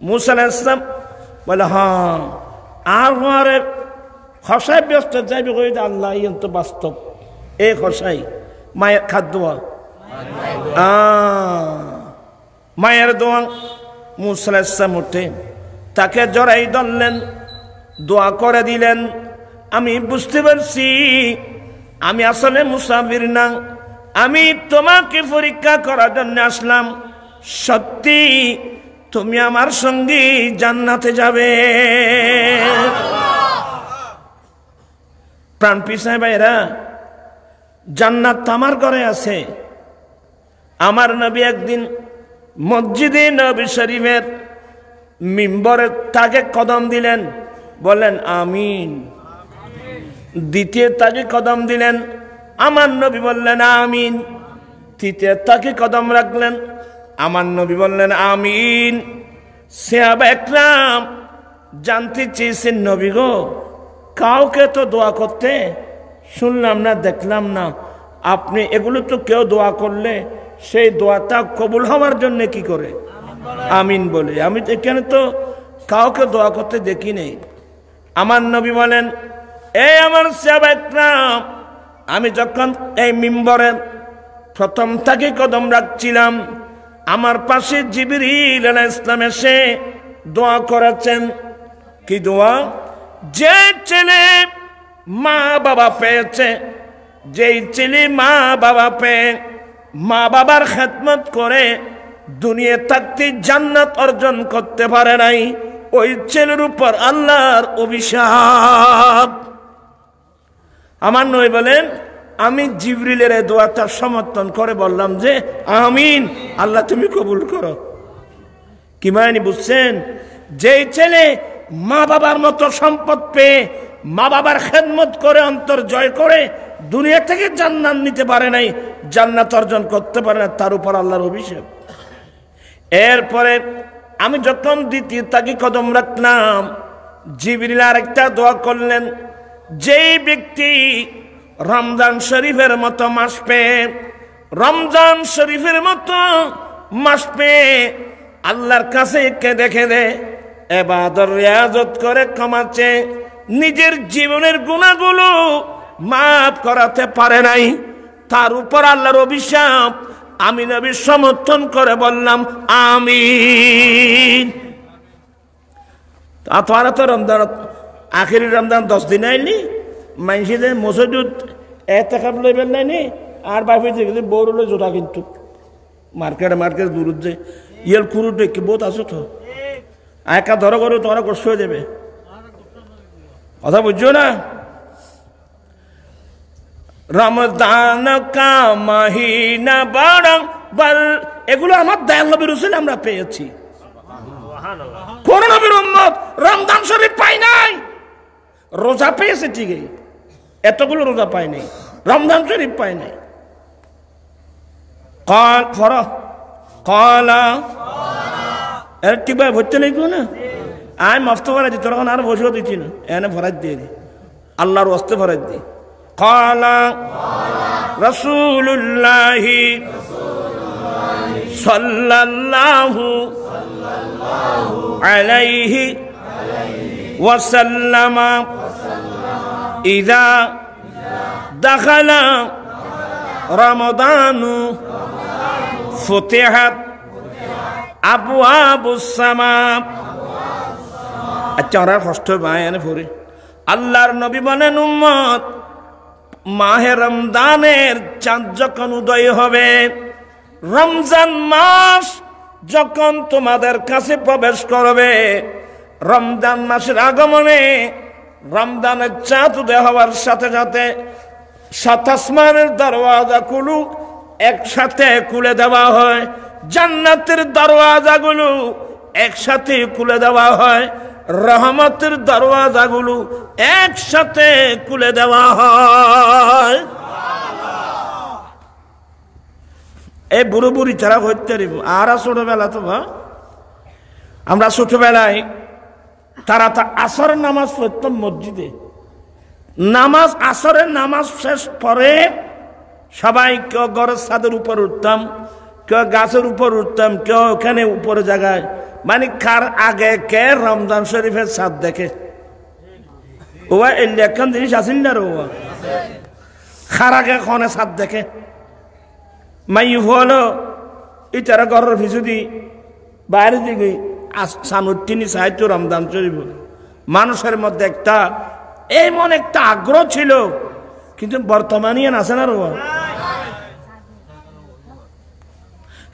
মূসা আলাইহিস সালাম বলে হ্যাঁ আর হরে খসাই ব্যস্ত যাইবে কই আল্লাহ ইয়ন্ত বাস্তব এ খসাই মায়ের খাদ্য মায়ের দোয়া। মূসা আলাইহিস সালাম উঠে তাকে জড়াই ধরলেন, দোয়া করে দিলেন, আমি বুঝতে পারছি আমি আসলে মুসাফির না, আমি তোমাকে পরীক্ষা করার জন্য আসলাম, সত্যি তুমি আমার সঙ্গে জান্নাতে যাবে। প্রাণ পিছায় ভাইরা, জান্নাত তো আমার ঘরে আছে। আমার নবী একদিন মসজিদে নবী শরীফের মিম্বরে তাকে কদম দিলেন, বলেন আমিন। দ্বিতীয় তাকে কদম দিলেন, আমার নবী বললেন আমিন। তৃতীয় তাকে কদম রাখলেন, আমার নবী বললেন আমিন। সাহাবা একরাম জানতে চেয়েছেন, নবী গো কাউকে তো দোয়া করতে শুনলাম না, দেখলাম না, আপনি এগুলো তো কেউ দোয়া করলে সেই দোয়াটা কবুল হওয়ার জন্য কি করে? আমিন বলে। আমি এখানে তো কাউকে দোয়া করতে দেখি নেই। আমার নবী বলেন, এই আমার সাহাবা একরাম, আমি যখন এই মিম্বরে প্রথম থেকে কদম রাখছিলাম, আমার পাশে জিবরিল আলাইহিস সালাম এসে দোয়া করেছেন। কি দোয়া? যে ছেলে মা বাবা পেয়েছে, যেই ছেলে মা বাবা পেয়ে মা বাবার খেদমত করে দুনিয়া থাকতে জান্নাত অর্জন করতে পারে নাই, ওই ছেলের উপর আল্লাহর অভিশাপ। আমার নবী বলেন, আমি জিবরিলের এই দোয়াটা সমর্থন করে বললাম যে আমিন, আল্লাহ তুমি কবুল করো। কি মানে বুঝছেন? যেই ছেলে মা বাবার মতো সম্পদ পেয়ে মা বাবার খেদমত করে অন্তর জয় করে দুনিয়া থেকে জান্নাত নিতে পারে নাই, জান্নাত অর্জন করতে পারে না, তার উপর আল্লাহর অভিশাপ। এরপরে আমি যখন দ্বিতীয় তাকে কদম রাখলাম, জিবরিল আরেকটা দোয়া করলেন, যেই ব্যক্তি রমজান শরীফের মতো মাস পেয়ে, রমজান শরীফের মতো মাস পেয়ে আল্লাহর কাছে কেঁদে কেঁদে ইবাদত রিয়াজত করে কমাচ্ছে, নিজের জীবনের গুনাহগুলো মাফ করাতে পারে নাই, তার উপর আল্লাহর অভিশাপ। আমি নবী সমর্থন করে বললাম আমিন। আপনারা তো রমজান আখেরি রমজান 10 দিন আইলি, মানুষের মসজিদ এতেকাব লইবেন নাইনি, আর বাপি দেখি বউরলে জোটা কিন্তু মার্কেট দূর যে ইয়েল কুরু দেখি বহুত আছো তো একা ধরো করো, তোমরা কষ্ট হয়ে যাবে। কথা বুঝছো না? রমজান কা মহিনা বড় বল, এগুলো আমার দয়াল নবীর রাসূল আমরা পেয়েছি। কোন নবীর উম্মত রমজান শরীফ পাই নাই, রোজা পেয়েছে ঠিকই, এতগুলো রোজা পাই নাই, রমজান শরীফ পাই নাই। কলা এর ঠিক ভাই ভরতে নেই না, আমি মাফতে পারা তোর আর বসেও দিচ্ছি না, এনে ভরাই দিয়ে দি আল্লাহর ওয়াস্তে ফরজ দি ক্বালা রাসূলুল্লাহি সাল্লাল্লাহু আলাইহি ওয়াসাল্লাম ইযা দাখালা রমাদানু ফুতিহাত আবওয়াবুস সামা। আচ্ছা ওরা কষ্ট বায়ানে পড়ে আল্লাহর নবী বলেন উম্মত মাহে রমজানের চাঁদ যখন উদয় হবে, রমজান মাস যখন তোমাদের কাছে প্রবেশ করবে, রমজান মাসের আগমনে রমজানের চাঁদ উদয় হওয়ার সাথে সাথে সাত আসমানের দরওয়াজাগুলো একসাথে খুলে দেওয়া হয়, জান্নাতের দরওয়াজাগুলো একসাথে খুলে দেওয়া হয়, রহমতের দরওয়াজাগুলো একসাথে খুলে দেওয়া হয়। এই বুড়ো বুড়ি ছাড়া হইতে পারিব। আর ছোটবেলা তো আমরা ছোটবেলায় তারা তা আসরের নামাজ পড়তাম মসজিদে। নামাজ আসরের নামাজ শেষ পরে সবাই কেউ ঘরের ছাদের উপর উঠতাম, কেউ গাছের উপর উঠতাম, কেউ ওখানে উপরে জায়গায়, মানে কার আগে কে রমজান শরীফের ছাদ দেখে। ওয়া এলাকান জিনিস আসেন না রো কার আগে কনে ছাদ দেখে। মাই হলো ইটারা ঘরের পিছু দি বাইরে দিকে সানুটিনি সাহিত্য রমজান শরীফ। মানুষের মধ্যে একটা এমন একটা আগ্রহ ছিল, কিন্তু বর্তমানে আছে না রো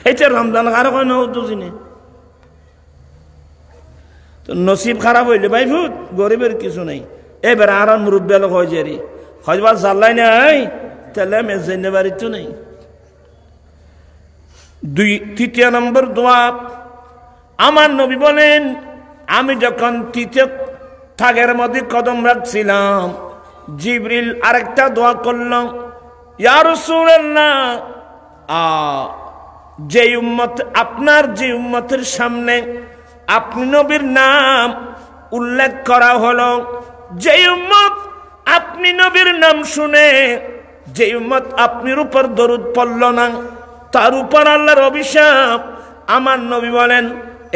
এইটা রমজান কারো কোনো চিনি তো নসিব খারাপ হইলে ভাই ভূত গরিবের কিছু নেই। এবার আর মুরব্বী লোক হয়ে যারি হজবার জানলাই নাই তাহলে মেজেন বাড়ি তো নেই। তৃতীয় নম্বর দোয়া আমার নবী বলেন আমি যখন তৃতীয় থাকের মধ্যে কদম রাখছিলাম, জিবরিল আরেকটা দোয়া করলাম, ইয়া রাসূলুল্লাহ যে উম্মত আপনার যে উম্মতের সামনে আপনি নবীর নাম উল্লেখ করা হলো, যে উম্মত আপনি নবীর নাম শুনে যে উম্মত আপনার উপর দরুদ পড়ল না, তার উপর আল্লাহর অভিশাপ। আমার নবী বলেন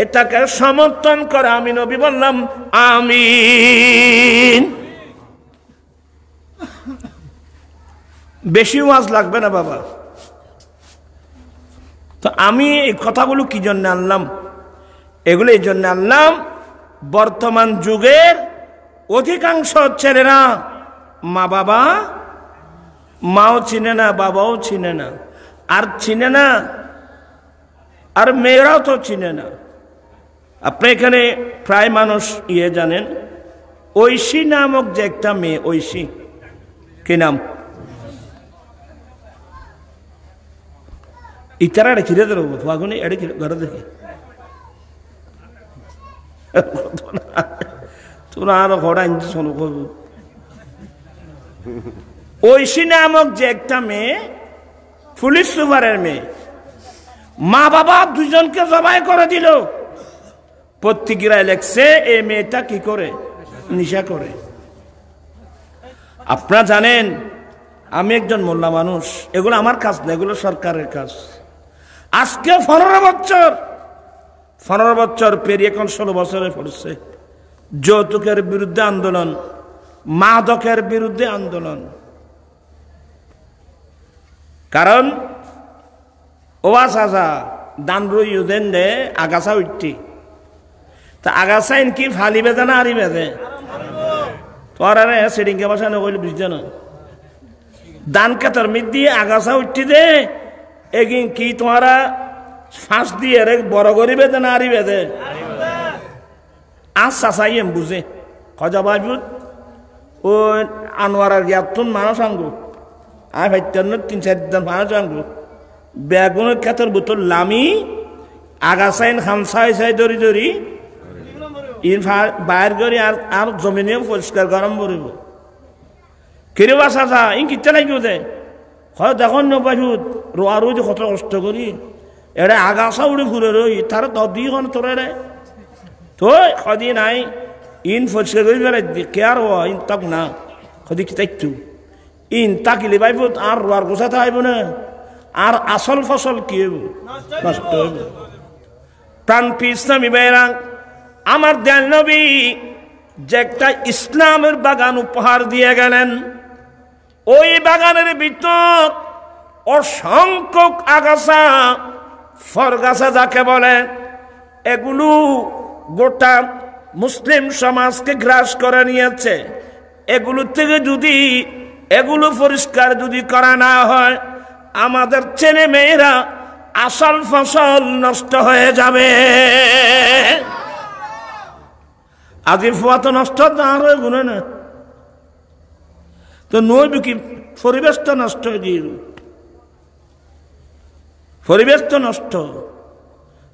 এটাকে সমর্থন করে আমি নবী বললাম আমিন। বেশি ওয়াজ লাগবে না বাবা। তো আমি এই কথাগুলো কি জন্য আনলাম? এগুলো এই জন্য আনলাম, বর্তমান যুগের অধিকাংশ ছেলেরা মা বাবা, মাও চিনে না, বাবাও চিনে না, আর চিনে না, আর মেয়েরাও তো চিনে না। আপনি এখানে প্রায় মানুষ জানেন ঐশী নামক যে একটা মেয়ে, ঐশী কি নাম? ইতারা এটা খিরে দেবো ফাগুনি এটা ঘরে দেখি তোরা আরো ঘোড়া ইঞ্জি শোনো করবো। ঐশী নামক যে একটা মেয়ে, পুলিশ সুপারের মেয়ে, মা বাবা দুজনকে জবাই করে দিল। পত্রিকায় লেখছে এই মেয়েটা কি করে, নেশা করে। আপনারা জানেন আমি একজন মোল্লা মানুষ, এগুলো আমার কাজ না, এগুলো সরকারের কাজ। আজকে 15 বছর পেরিয়ে এখন 16 বছরে পড়ছে। যৌতুকের বিরুদ্ধে আন্দোলন, মাদকের বিরুদ্ধে আন্দোলন। কারণ ওয়া সাজা দান রই দেন দে আগাছা উঠতি, তা আগাছা ইনকি ফালি বেজে না আরি বেজে তোর আরে সেডিংকে বসানো কইলে বুঝছে না। দান কেতর মিট দিয়ে আগাছা উঠতি দে এগিন কি তোমারা ফাঁস দিয়ে রে বড় করি বেজে না আরি বেজে আজ চাচাই এম বুঝে খজা বাজুত ও আনোয়ারার জ্ঞাতন মানুষ আঙ্গু আর ভাইটান্ন 3-4 জন মানুষ আঙ্গু বেগুনের ক্ষেতের বোতল লামি আগাছাইন খামসাই সাই ধরি ধরি ইন বাইর করি আর জমিনেও পরিষ্কার গরম পড়িব। কিরে বাসা যা ইন কিচ্ছা লাগিও দে হয় দেখুন নবাসুত রোয়া রোজ কত কষ্ট করি এরা আগাছা উড়ে ঘুরে রই তার দদি হন তোরে রে তো সদি নাই ইন পরিষ্কার করি বেড়াই কে আর ইন তক না কদি কি তাইতু ইন তাকিলে ভাইব আর রোয়ার গোছাতে আইব না আর আসল ফসল কি হইব নষ্ট হইব প্রাণ ইসলামী ভাইরা আমার দয়াল নবী যে একটা ইসলামের বাগান উপহার দিয়ে গেলেন ওই বাগানের ভিতর অসংখ্য আগাছা ফরগাছা যাকে বলে এগুলো গোটা মুসলিম সমাজকে গ্রাস করে নিয়েছে এগুলো থেকে যদি এগুলো পরিষ্কার যদি করা না হয় আমাদের ছেলে মেয়েরা আসল ফসল নষ্ট হয়ে যাবে আজি ফুয়া তো নষ্ট না হয়ে গুনে না তো নই কি পরিবেশ তো নষ্ট হয়ে দিয়ে পরিবেশ তো নষ্ট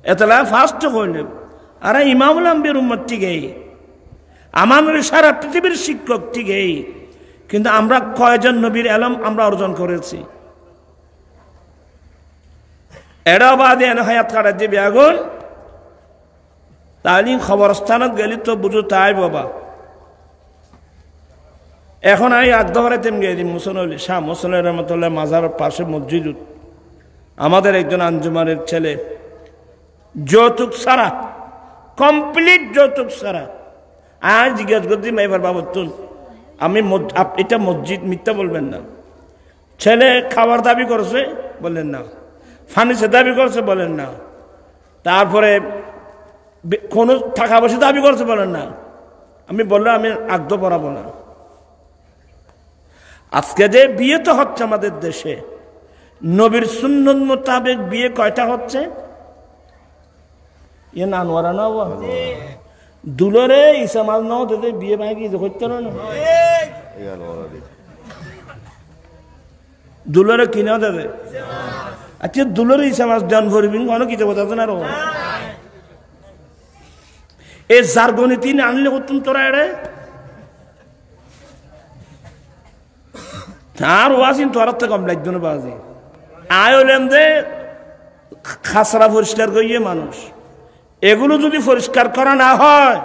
এতলা ফার্স্ট হইলে আর ইমামুল আম্বির উম্মত ঠিকই আমার সারা পৃথিবীর শিক্ষক ঠিকই কিন্তু আমরা কয়জন নবীর এলম আমরা অর্জন করেছি এরা বাদে হায়াত কাটার যে আগুন তাহলে খবরস্থানত গেলি তো বুঝো তাই বাবা এখন আমি আগদহরে তেম গেছি মুসনলি শাহ মুসন রহমতুল্লাহ মাজার পাশে মসজিদ আমাদের একজন আঞ্জুমানের ছেলে যৌতুক সারা কমপ্লিট যৌতুক সারা আজ জিজ্ঞাসা করছি এবার বাবতুল আমি এটা মসজিদ মিথ্যা বলবেন না ছেলে খাবার দাবি করছে বললেন না ফার্নিচার দাবি করছে বলেন না তারপরে কোনো টাকা পয়সা দাবি করছে বলেন না আমি বললাম আমি আগদ পড়াবো না আজকে যে বিয়ে তো হচ্ছে আমাদের দেশে নবীর সুন্নত মোতাবেক বিয়ে কয়টা হচ্ছে ইয়ে নানোয়ারা না দুলরে ইসা মাছ নাও তো বিয়ে ভাঙি করতে না দুলরে কিনেও দেবে আচ্ছা দুলরে ইসা মাছ দান করবি কোনো কিছু কথা না রো এই জার্গনি তিন আনলে করতুম তোরা এড়ে আর ওয়াসিন তোর থেকে কম লাগতো না বাজি আয় হলেন যে খাসরা পরিষ্কার করিয়ে মানুষ এগুলো যদি পরিষ্কার করা না হয়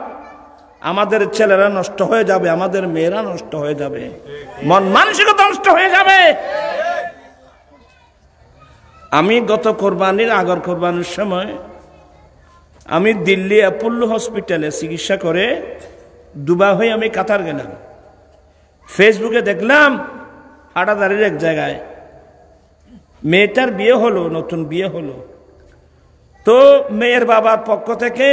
আমাদের ছেলেরা নষ্ট হয়ে যাবে আমাদের মেয়েরা নষ্ট হয়ে যাবে মন মানসিকতা নষ্ট হয়ে যাবে আমি গত কোরবানির আগর কোরবানির সময় আমি দিল্লি অ্যাপোলো হসপিটালে চিকিৎসা করে দুবার হয়ে আমি কাতার গেলাম ফেসবুকে দেখলাম হাটাদারির এক জায়গায় মেয়েটার বিয়ে হলো নতুন বিয়ে হলো তো মেয়ের বাবার পক্ষ থেকে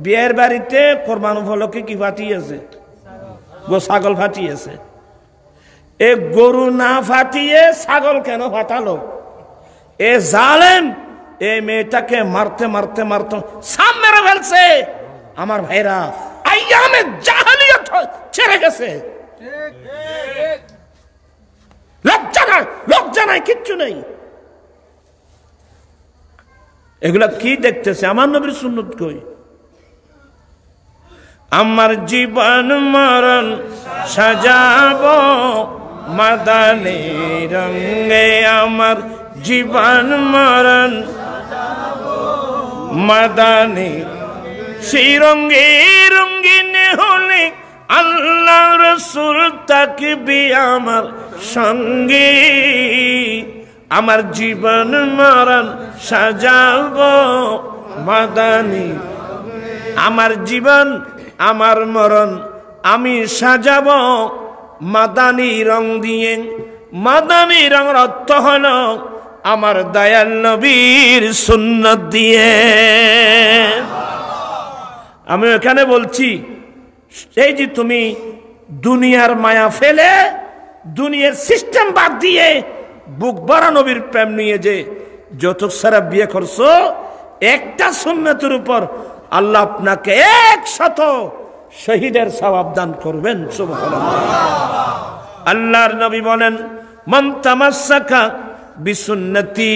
বিয়ের বাড়িতে কোরবান উপলক্ষে কি ফাটিয়েছে ছাগল ফাটিয়েছে এ গরু না ফাটিয়ে ছাগল কেন ফাটালো এ জালেম এই মেয়েটাকে মারতে মারতে মারতে সাম মেরে ফেলছে আমার ভাইরা আইয়ামে জাহেলিয়ত ছেড়ে গেছে লজ্জা নাই কিচ্ছু নেই এগুলা কি দেখতেছে আমার নবীর সুন্নত কই আমার জীবন মরণ সাজাবো মাদানী রঙে আমার জীবন মরণ মাদানী সেই রঙে রঙিন হলে আল্লাহ রসুল তাকবি আমার সঙ্গে আমার জীবন মরণ সাজাবো মাদানী আমার জীবন আমার মরণ আমি সাজাবো মাদানী রং দিয়ে মাদানী রঙের অর্থ হল আমার দয়াল নবীর সুন্নত দিয়ে আমি এখানে বলছি এই যে তুমি দুনিয়ার মায়া ফেলে দুনিয়ার সিস্টেম বাদ দিয়ে বুক ভরা নবীর প্রেম নিয়ে যে যৌতুক ছাড়া বিয়ে করছো একটা সুন্নতের উপর আল্লাহ আপনাকে 100 শহীদের সওয়াব দান করবেন সুবহানাল্লাহ আল্লাহর নবী বলেন মান তামাসসাকা বিসুন্নতি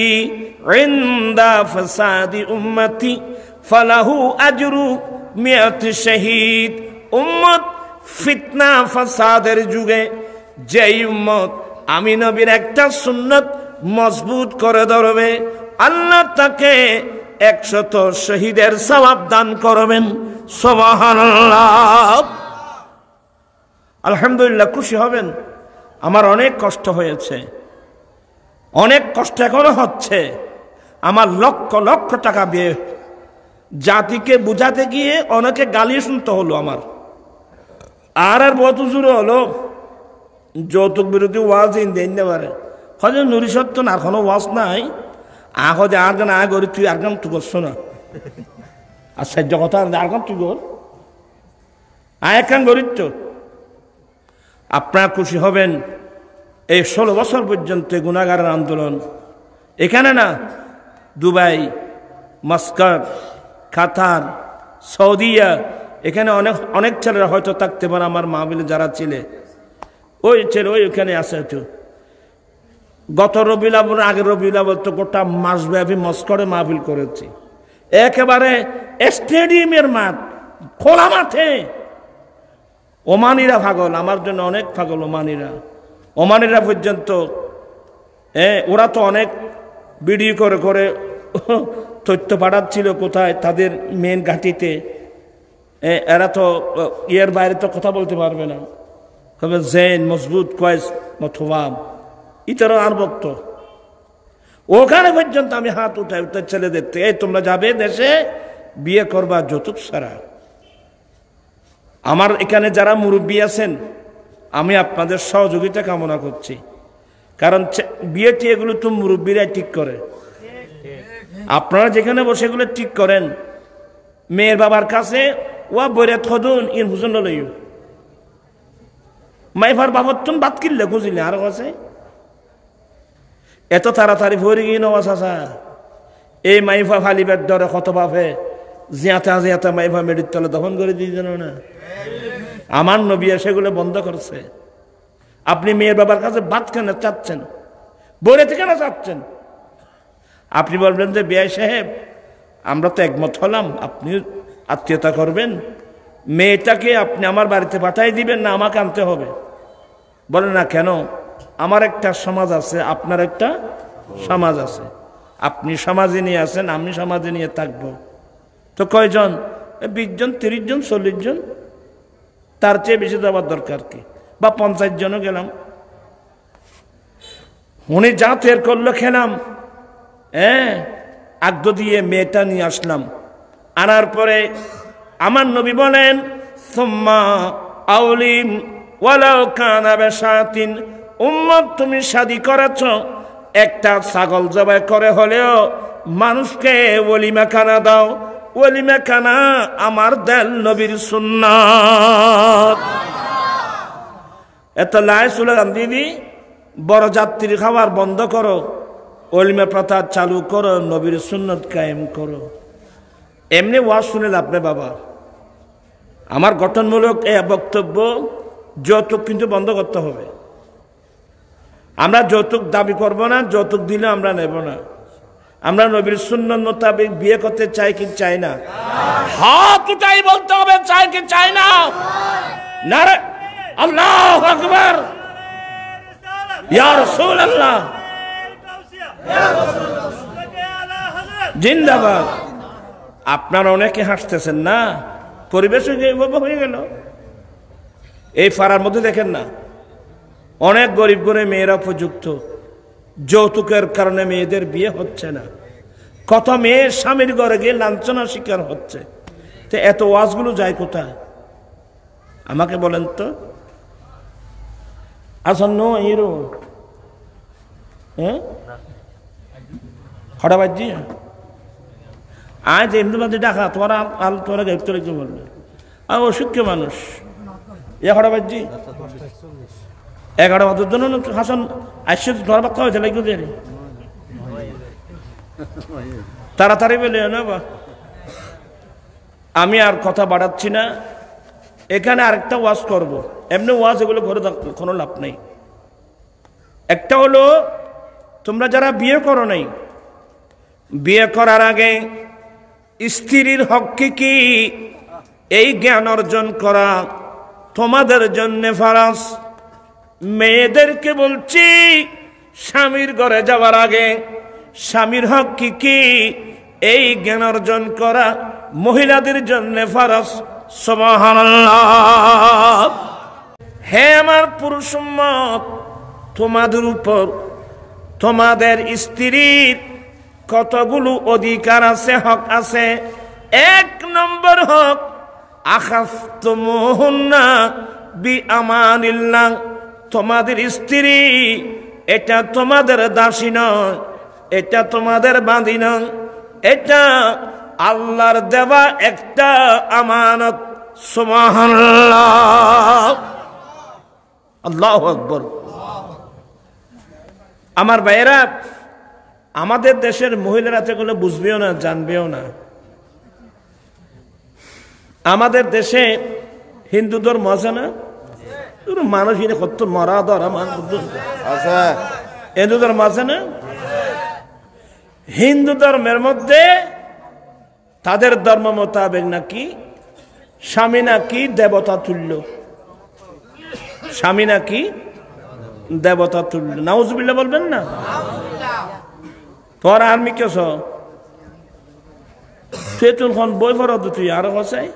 ইনদা ফাসাদি উম্মতি ফালাহু আজরু 100 শহীদ উম্মত ফিতনা ফাসাদের যুগে যেই উম্মত আমি নবীর একটা সুন্নত মজবুত করে ধরবে আল্লাহ তাকে 100 শহীদের সওয়াব দান করবেন সুবহানাল্লাহ আলহামদুলিল্লাহ, খুশি হবেন। আমার অনেক কষ্ট হয়েছে, অনেক কষ্ট এখনো হচ্ছে। আমার লক্ষ লক্ষ টাকা ব্যয়, জাতিকে বুঝাতে গিয়ে অনেকে গালি শুনতে হলো আমার। আর বহুত জোরে হলো যৌতুক বিরোধী ওয়াজ ইন্দিয়ে পারে হয়তো নুরি সত্য না, এখনো ওয়াজ নাই। আগে আর গান আগে করি, তুই আর গান তুই করছো না, আর সাহায্য কথা আর গান তুই কর, এক গান করিস তো। আপনারা খুশি হবেন, এই 16 বছর পর্যন্ত গুনাহগারের আন্দোলন এখানে না, দুবাই, মাস্কাট, কাতার, সৌদিয়া, এখানে অনেক অনেক ছেলেরা হয়তো থাকতে পারে আমার মাহফিলে যারা ছিলে, ওই ছেলে ওইখানে আছে। তো গত রবিউল আউয়াল, আগের রবিউল আউয়াল তো গোটা মাসব্যাপী মস্করে মাহফিল করেছি, একেবারে স্টেডিয়ামের মাঠ, খোলা মাঠে। ওমানিরা পাগল, আমার জন্য অনেক পাগল ওমানিরা। ওমানিরা পর্যন্ত ওরা তো অনেক ভিডিও করে করে তথ্য পাঠাচ্ছিল কোথায় তাদের মেন ঘাঁটিতে। এরা তো ইয়ের বাইরে তো কথা বলতে পারবে না, তবে জেন মজবুত কয়েস মথবাব ইতারা আর বক্ত। ওখানে পর্যন্ত আমি হাত উঠাই উঠে ছেলেদের থেকে, তোমরা যাবে দেশে, বিয়ে করবা যৌতুক ছাড়া। আমার এখানে যারা মুরব্বী আছেন, আমি আপনাদের সহযোগিতা কামনা করছি, কারণ বিয়েটি এগুলো তো মুরব্বীরাই ঠিক করে। আপনারা যেখানে বসে এগুলো ঠিক করেন, মেয়ের বাবার কাছে ওয়া বইরে থদুন ইন হুজুন লইও মাইফার বাবর তুমি বাদ কিনলে খুঁজিলে আর কাছে এত তাড়াতাড়ি ভরে গিয়ে নওয়া চাষা এই মাইফা ফালিবার ডরে কত বাপে জিয়াতা জিয়াতা মাইফা মেডির তলে দফন করে দিয়ে জানো না। আমার নবী সেগুলো বন্ধ করছে। আপনি মেয়ের বাবার কাছে বাদ কেন চাচ্ছেন, বইরেতে কেন চাচ্ছেন? আপনি বলবেন যে বিআই সাহেব আমরা তো একমত হলাম, আপনি আত্মীয়তা করবেন, মেয়েটাকে আপনি আমার বাড়িতে পাঠাই দিবেন না আমাকে আনতে হবে? বলেন না কেন, আমার একটা সমাজ আছে, আপনার একটা সমাজ আছে, আপনি সমাজে নিয়ে আসেন, আমি সমাজে নিয়ে থাকবো। তো কয়জন? 20 জন, 30 জন, 40 জন, তার চেয়ে বেশি যাওয়ার দরকার কি? বা 50 জনও গেলাম, উনি যা তের করলো খেলাম, আগ্দ দিয়ে মেয়েটা নিয়ে আসলাম। আনার পরে আমার নবী বলেন সুম্মা আউলিম ওয়ালাউ কানা বিশাতিন, উম্মত তুমি শাদী করেছ, একটা ছাগল জবাই করে হলেও মানুষকে ওলিমা খানা দাও। ওলিমা খানা আমার দেল নবীর সুন্নাত। এত লাই স্লোগান দিদি, বড় যাত্রী খাবার বন্ধ করো, ওলিমা প্রথা চালু করো, নবীর সুন্নত কায়েম করো। এমনি ওয়াজ শুনে লাভ নেই বাবা। আমার গঠনমূলক এই বক্তব্য, যৌতুক কিন্তু বন্ধ করতে হবে। আমরা যৌতুক দাবি করব না, যৌতুক দিলে আমরা নেব না। আমরা নবীর সুন্নত মোতাবেক বিয়ে করতে চাই কি চাই না? হাত উঠাই বলতে হবে, চাই কি চাই না? নারে আল্লাহু আকবার, ইয়া রাসূলুল্লাহ জিন্দাবাদ। আপনারা অনেকে হাসতেছেন না, পরিবেশ হয়ে গেল। এই পাড়ার মধ্যে দেখেন না, অনেক গরিব গরিব মেয়েরা উপযুক্ত, যৌতুকের কারণে মেয়েদের বিয়ে হচ্ছে না। কত মেয়ে স্বামীর ঘরে গিয়ে লাঞ্ছনার শিকার হচ্ছে। তো এত ওয়াজগুলো যায় কোথায় আমাকে বলেন তো? আসন্ন হিরো খড়া বাজি আজ এমনি বাজে ডাকা তোমার আল তোমার গ্রেপ্তার লিখতে বলবে, আর অসুখ্য মানুষ এ খড়া বাজি 11 বছর জন্য হাসান আসছে তোমার বাচ্চা হয়েছে লাগবে যে তাড়াতাড়ি বেলে না বা। আমি আর কথা বাড়াচ্ছি না, এখানে আরেকটা ওয়াজ করব। এমনি ওয়াজ এগুলো ঘরে কোনো লাভ নেই। একটা হলো, তোমরা যারা বিয়ে করো নাই, বিয়ে করার আগে স্ত্রীর হক কি এই জ্ঞান অর্জন করা তোমাদের জন্য ফরজ। মেয়েদেরকে বলছি, স্বামীর ঘরে যাওয়ার আগে স্বামীর হক কি এই জ্ঞান অর্জন করা মহিলাদের জন্য ফরজ। সুবহানাল্লাহ। হে আমার পুরুষ উম্মত, তোমাদের উপর তোমাদের স্ত্রীর কতগুলো অধিকার আছে, হক আছে। 1 নম্বর হক, আখাফতুমুহুন্না বিআমানিল্লাহ, তোমাদের স্ত্রী এটা তোমাদের দাসী নয়, এটা তোমাদের বাঁধি নয়, এটা আল্লাহর দেওয়া একটা আমানত। সুবহানাল্লাহ, আল্লাহু আকবার। আমার ভাইয়েরা, আমাদের দেশের মহিলারা তো এগুলো বুঝবেও না, জানবেও না। আমাদের দেশে হিন্দু ধর্ম আছে না, মানুষ কত মরা ধরা হিন্দু ধর্ম আছে না। হিন্দু ধর্মের মধ্যে তাদের ধর্ম মোতাবেক নাকি স্বামী নাকি দেবতা তুল্য, স্বামী নাকি দেবতা তুল্য। নাউজুবিল্লাহ বলবেন না? তোর আর্মি কেছ তুই বই পড়া তুই আরো হসাই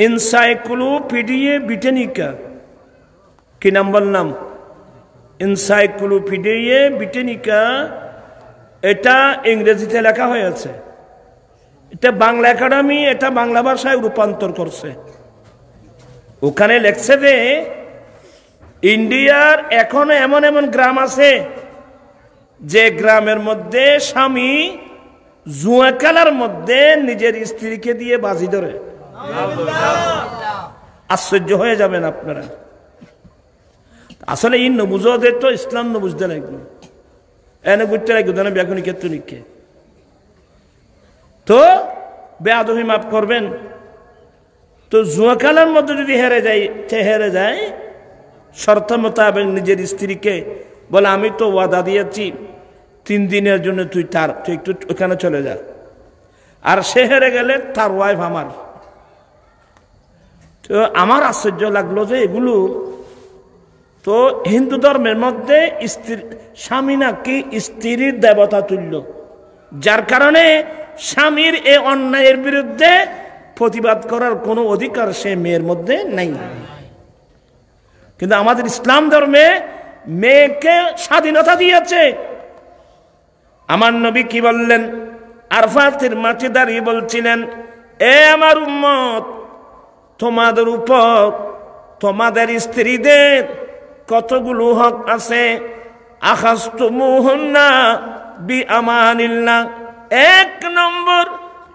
এনসাইক্লোপিডিয়া ব্রিটানিকা, কি নাম বললাম? Encyclopedia Britannica. এটা ইংরেজিতে লেখা হয়েছে, এটা বাংলা একাডেমি এটা বাংলা ভাষায় রূপান্তর করছে। ওখানে লেখছে যে ইন্ডিয়ার এখনো এমন এমন গ্রাম আছে যে গ্রামের মধ্যে স্বামী জুয়া খেলার মধ্যে নিজের স্ত্রীকে দিয়ে বাজি ধরে। আশ্চর্য হয়ে যাবেন আপনারা। আসলে ইন বুঝতে তো ইসলাম ন বুঝতে লাগবে, এনে বুঝতে লাগবে না ব্যাকুনি ক্ষেত্রে। তো বেয়াদবি মাফ করবেন, তো জুয়া খেলার মধ্যে যদি হেরে যায় শর্ত মোতাবেক নিজের স্ত্রীকে বলে আমি তো ওয়াদা দিয়েছি 3 দিনের জন্য তুই একটু ওখানে চলে যা, আর সে হেরে গেলে তার ওয়াইফ আমার। তো আমার আশ্চর্য লাগলো যে এগুলো তো হিন্দু ধর্মের মধ্যে স্বামী নাকি স্ত্রীর দেবতা তুল্য, যার কারণে স্বামীর এই অন্যায়ের বিরুদ্ধে প্রতিবাদ করার কোনো অধিকার সে মেয়ের মধ্যে নাই। কিন্তু আমাদের ইসলাম ধর্মে মেয়েকে স্বাধীনতা দিয়েছে। আমার নবী কি বললেন? আরফাতের মাঠে দাঁড়িয়ে বলছিলেন, এ আমার উম্মত, তোমাদের উপর তোমাদের স্ত্রীদের কতগুলো হক আছে। আখাজতুমুহুন্না বিআমানিল্লাহ, 1 নম্বর,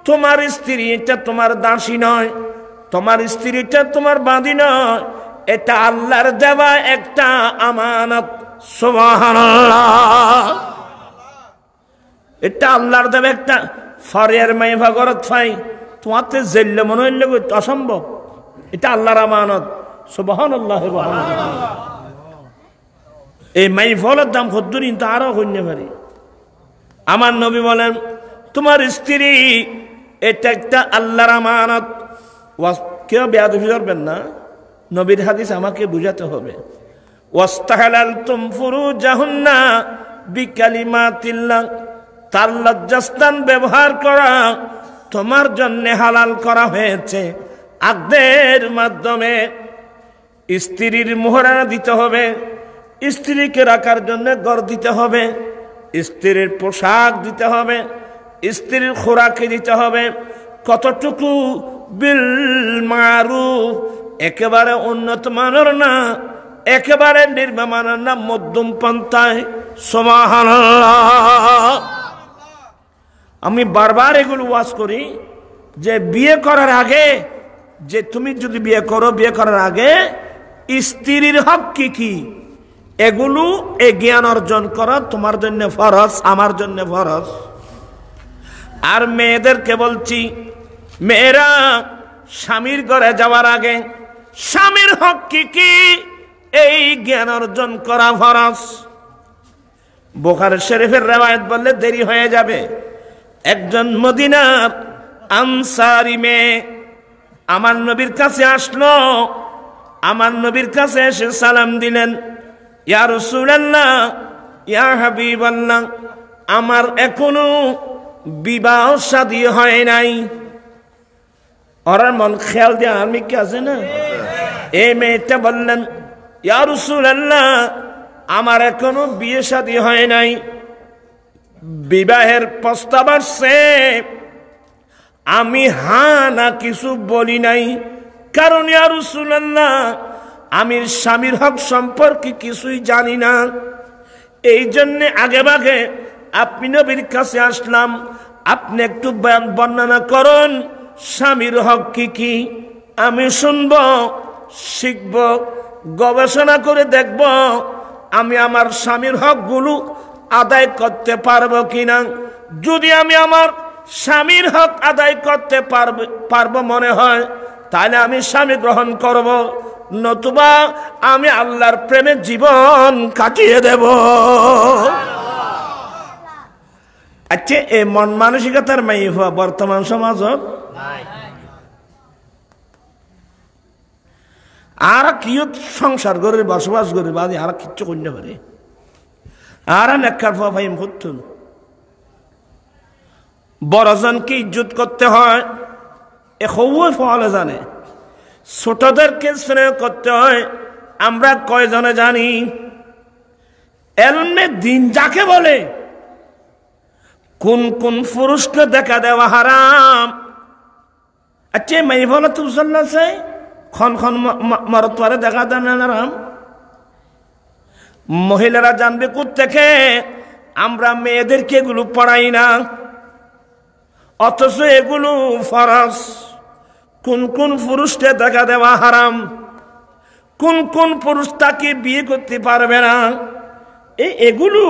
তোমার স্ত্রী এটা তোমার দাসী নয়, তোমার স্ত্রীটা তোমার বাঁধি নয়, এটা আল্লাহর দেওয়া একটা আমানত। সুবহানাল্লাহ, এটা আল্লাহর দেওয়া একটা ফরের মাই ভাগরত ফাই তোমাতে জেল্লে মনে হইলে অসম্ভব, এটা আল্লাহর আমানত। সুবহানাল্লাহ। এই মাই ফলের দাম কদ্দুর কিন্তু আরো হইতে পারি। আমার নবী বলেন তোমার স্ত্রী এটা একটা আল্লাহর আমানত। কেউ বেয়াদবি করবেন না, নবীর হাদিস আমাকে বুঝাতে হবে। ওয়াস্তাহালালতুম ফুরুজাহুন্না বিকালিমাতিল্লাহ, তার লজ্জাস্থান ব্যবহার করা তোমার জন্য হালাল করা হয়েছে আকদের মাধ্যমে। স্ত্রীর মোহরানা দিতে হবে, স্ত্রীকে রাখার জন্য ঘর দিতে হবে, স্ত্রীর পোশাক দিতে হবে, স্ত্রীর খোরাকি দিতে হবে। কতটুকু? বিল মারুফ, একেবারে উন্নত মানের না, একেবারে নির্মমানের না, মধ্যম পন্থায়। সুবহানাল্লাহ। আমি বারবার এগুলো ওয়াজ করি যে বিয়ে করার আগে, যে তুমি যদি বিয়ে করো, বিয়ে করার আগে স্ত্রীর হক কি কি এগুলো এই জ্ঞান অর্জন করা তোমার জন্য ফরজ, আমার জন্য ফরজ। আর মেয়েদেরকে বলছি, মেয়েরা স্বামীর ঘরে যাওয়ার আগে স্বামীর হক কি কি এই জ্ঞান অর্জন করা ফরজ। বুখারী শরীফের রওয়ায়াত বললে দেরি হয়ে যাবে। একজন মদিনার আনসারী মেয়ে আমার নবীর কাছে আসলো। আমার নবীর কাছে এসে সালাম দিলেন, ইয়া রাসূলুল্লাহ, ইয়া হাবিবাল্লাহ, আমার এখনো বিবাহ শাদী হয় নাই। ওর মন খেয়াল দিয়ে আমি কি আছে না, এই মেয়েটা বললেন, ইয়া রাসূলুল্লাহ, আমার এখনো বিয়ে শাদী হয় নাই, বিবাহের প্রস্তাব আসছে, আমি হ্যাঁ না কিছু বলি নাই, কারণ ইয়া রাসূলুল্লাহ আমি স্বামীর হক সম্পর্কে কিছুই জানি না। এই জন্য আগে ভাগে আপনি নবীর কাছে আসলাম, আপনি একটু বর্ণনা করুন স্বামীর হক কি কি, আমি শুনব, শিখব, গবেষণা করে দেখব আমি আমার স্বামীর হকগুলো আদায় করতে পারবো কিনা। যদি আমি আমার স্বামীর হক আদায় করতে পারবো মনে হয়, তাহলে আমি স্বামী গ্রহণ করব, নতুবা আমি আল্লাহর প্রেমে জীবন কাটিয়ে দেব। আচ্ছা, এই মন মানসিকতার মাই বর্তমান সমাজত আর কিয় সংসার করে বসবাস করে বাদে আর কিচ্ছু করতে পারে, আর নেককার ফাইম করতুন। বড়জনকে ইজ্জত করতে হয় এ খবর ফলে জানে, ছোটদেরকে স্নেহ করতে হয় আমরা কয়জনে জানি। এলমে দিন যাকে বলে, কোন কোন পুরুষকে দেখা দেওয়া হারাম। আচ্ছা, মাই বলে তো চলছে খন খন মরতোয়ারে দেখা দেন হারাম। মহিলারা জানবে কোত্থেকে আমরা মেয়েদেরকে এগুলো পড়াই না, অথচ এগুলো ফরজ। কোন কোন পুরুষকে দেখা দেওয়া হারাম, কোন কোন পুরুষ তাকে বিয়ে করতে পারবে না, এগুলো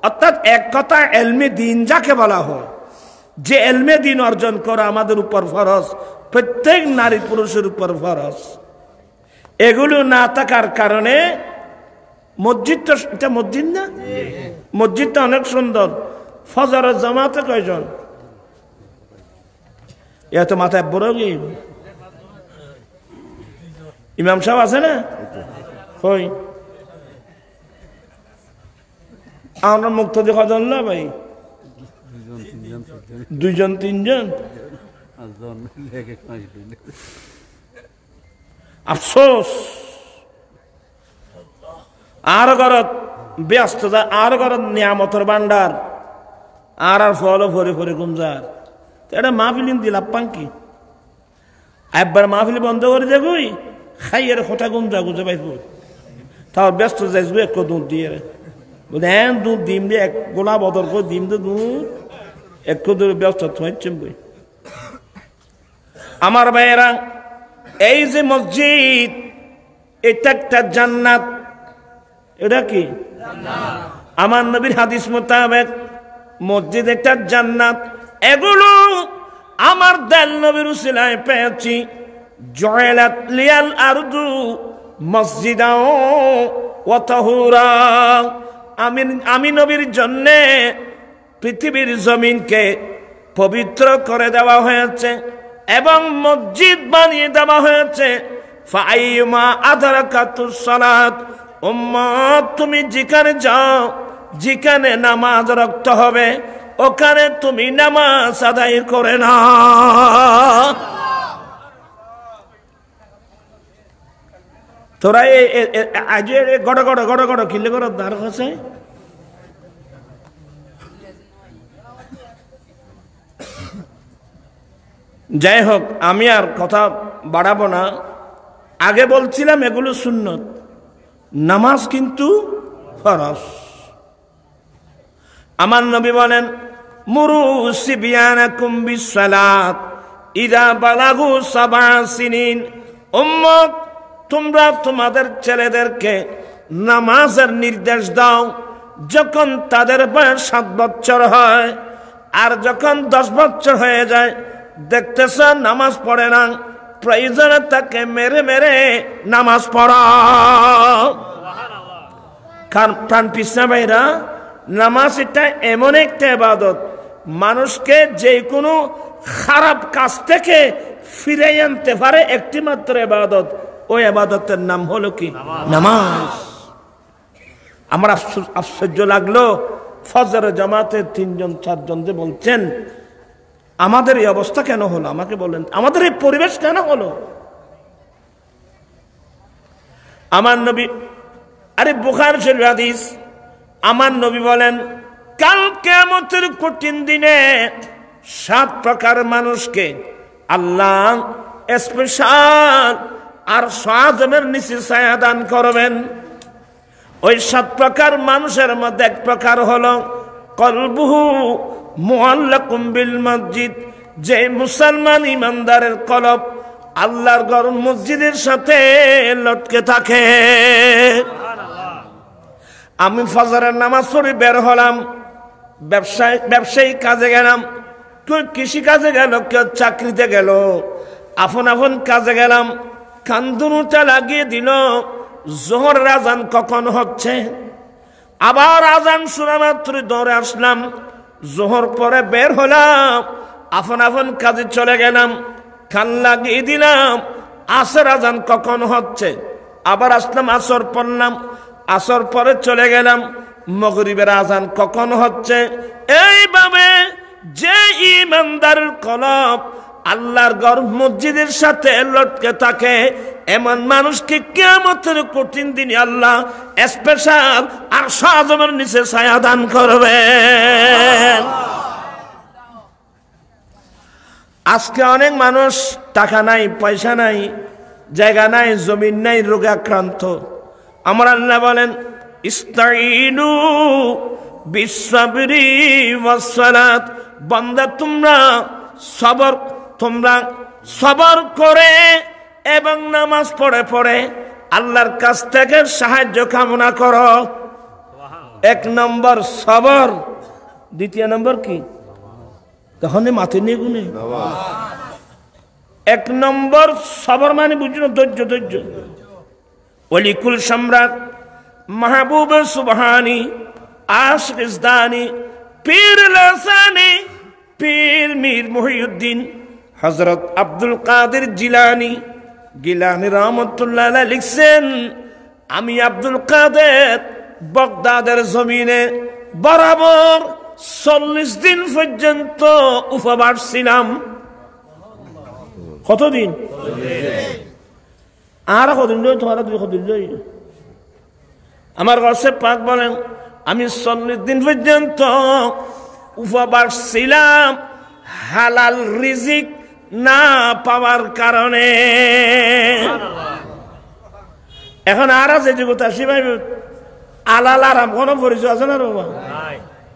অর্থাৎ এক কথা এলমে দিন যাকে বলা হয়, যে এলমে দিন অর্জন করা আমাদের উপর ফরজ, প্রত্যেক নারী পুরুষের উপর ফরজ। এগুলো না থাকার কারণে মসজিদটা, এটা মসজিদ না, মসজিদটা অনেক সুন্দর, ফজরের জামাতে কয়জন, এত মাথায় বড় কি ইমাম সাহেব আছে না, কই আমরা মুক্তি কজন না ভাই, দুইজন তিনজন, আফসোস। আর ঘরত ব্যস্ততা, আর ঘরত নিয়ামতের ভান্ডার, আর আর ফল ভরে ভরে গুমজার, এটা মাহফিলিন দিল আপান কি একবার মাহফিলি বন্ধ করে দেবই, খাইয়ের খোটা গুমজা গুজে পাইব, তাও ব্যস্ত যাইব এক দুধ দিয়ে বলে হ্যাঁ দুধ ডিম দিয়ে এক গোলা বদল করে ডিম তো দুধ এক দূর ব্যস্ত বই। আমার ভাইয়েরা, এই যে মসজিদ, এটা একটা জান্নাত। এটা কি? আমার নবীর হাদিস মোতাবেক মসজিদ একটা জান্নাত। এগুলো আমার দয়াল নবীর উসিলায় পেয়েছি। জয়লাত লিয়াল আরদু মসজিদাও ওয়া তাহুরা, আমি নবীর জন্য পৃথিবীর জমিনকে পবিত্র করে দেওয়া হয়েছে এবং মসজিদ বানিয়ে দেওয়া হয়েছে। ফাইমা আদরাকাতুস সালাত, উম্মত তুমি যেখানে যাও, যেখানে নামাজ রাখতে হবে, ওখানে তুমি নামাজ আদায় করে না। তোরা আজ গড় গড় গড় গড় কিলে গড় দাঁড় আছে। যাই হোক, আমি আর কথা বাড়াবো না। আগে বলছিলাম এগুলো সুন্নত, নামাজ কিন্তু ফরজ। আমার নবী বলেন, মুরু সিবিয়ানাকুম বিসসালাত ইযা বালাগু সাবআ সিনিন। উম্মত, তোমরা তোমাদের ছেলেদেরকে নামাজের নির্দেশ দাও যখন তাদের বয়স 7 বছর হয়, আর যখন 10 বছর হয়ে যায় দেখতেছ নামাজ পড়ে না, প্রয়োজনে তাকে মেরে মেরে নামাজ পড়াও। কারণ প্রাণ পিসা ভাইরা, নামাজ এটা এমন একটা ইবাদত, মানুষকে যে কোনো খারাপ কাজ থেকে ফিরে আনতে পারে একটি মাত্র ইবাদত। ওই ইবাদতের নাম হলো কি? নামাজ। আমার আশ্চর্য লাগলো, ফজরের জামাতে 3জন 4জন যে বলছেন, আমাদের এই অবস্থা কেন হলো? আমাকে বলেন, আমাদের এই পরিবেশ কেন হলো? আমার নবী, আরে বুখারী শরীফের হাদিস, আমার নবী বলেন কাল কিয়ামতের কঠিন দিনে 7 প্রকার মানুষকে আল্লাহ স্পেশাল আর সাজমের নিচে ছায়া দান করবেন। ওই 7 প্রকার মানুষের মধ্যে এক প্রকার হলো কলবুহু মুআল্লাকুম বিল মসজিদ, যে মুসলমান ইমানদারের কলব আল্লাহর ঘর মসজিদের সাথে লটকে থাকে। আমি ফজরের নামাজ পড়ে বের হলাম, ব্যবসায়ী কাজে গেলাম, কেউ কৃষি কাজে গেল, কেউ চাকরিতে গেল, আপন আপন কাজে গেলাম, কান্দুনুটা লাগিয়ে দিল জোহরের আজান কখন হচ্ছে। আবার আজান শোনা মাত্র দৌড়ে আসলাম, জোহর পরে বের হলাম, আপন আপন কাজে চলে গেলাম, কান লাগিয়ে দিলাম আসর আজান কখন হচ্ছে। আবার আসলাম, আসর পড়লাম, আসর পরে চলে গেলাম, মাগরিবের আজান কখন হচ্ছে। এইভাবে যে ইমানদারের কলব আল্লাহর ঘর মসজিদের সাথে লটকে থাকে, এমন মানুষকে কিয়ামতের কঠিন দিনে আল্লাহ স্পেশাল আর সাজমের নিচে ছায়া দান করবেন। আজকে অনেক মানুষ টাকা নাই, পয়সা নাই, জায়গা নাই, জমিন নাই, রোগে আক্রান্ত। আমার আল্লাহ বলেন ইস্তাইনু বিসসাবরি ওয়াস সালাত, বান্দা তোমরা সবর করে এবং নামাজ পড়ে পড়ে আল্লাহর কাছ থেকে সাহায্য কামনা করো। 1 নম্বর সবর, 2 নম্বর কি তখন মাথে নিয়ে গুনে। 1 নম্বর সবর মানে বুঝলো ধৈর্য, ধৈর্য। ওলিকুল সম্রাট মাহবুব সুবহানি আশিক ইসদানি পীর লাসানি পীর মীর মুহিউদ্দিন হযরত আব্দুল কাদের জিলানী রহমাতুল্লাহ আলাইহি লিখছেন, আমি আব্দুল কাদের বাগদাদের জমিনে বরাবর 40 দিন পর্যন্ত উপবাস ছিলাম। কতদিন? আর কতদিন? তোমার 2 দিন। আমার কাছে পাক বলেন আমি 40 দিন পর্যন্ত উপবাস ছিলাম হালাল রিজিক না পাওয়ার কারণে। এখন আর আছে জগতা শিবাই আলাল আরাম কোনো পরিচয় আছে না বাবা?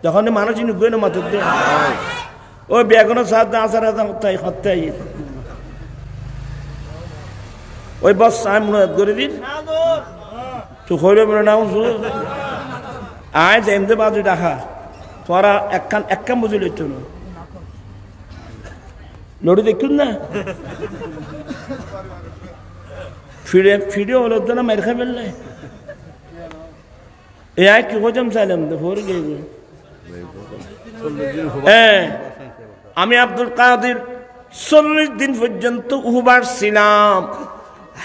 যখন মানুষ গই না মাথা দিয়ে ওই বেগুনো সাথে আসার তাই হত্যাই ওই বস আমি মনে করে দিন তো হইলে মনে নাও আয় যে এমনি বাজু ডাকা তোরা একখান বুঝে লইত না লড়ি দেখুন না ফিরে হলো তো না মেরে খাই ফেললে এ আয় কি হজম চাইলাম তো ভোর গিয়ে আমি আব্দুল কাদের 40 দিন পর্যন্ত উপবাস ছিলাম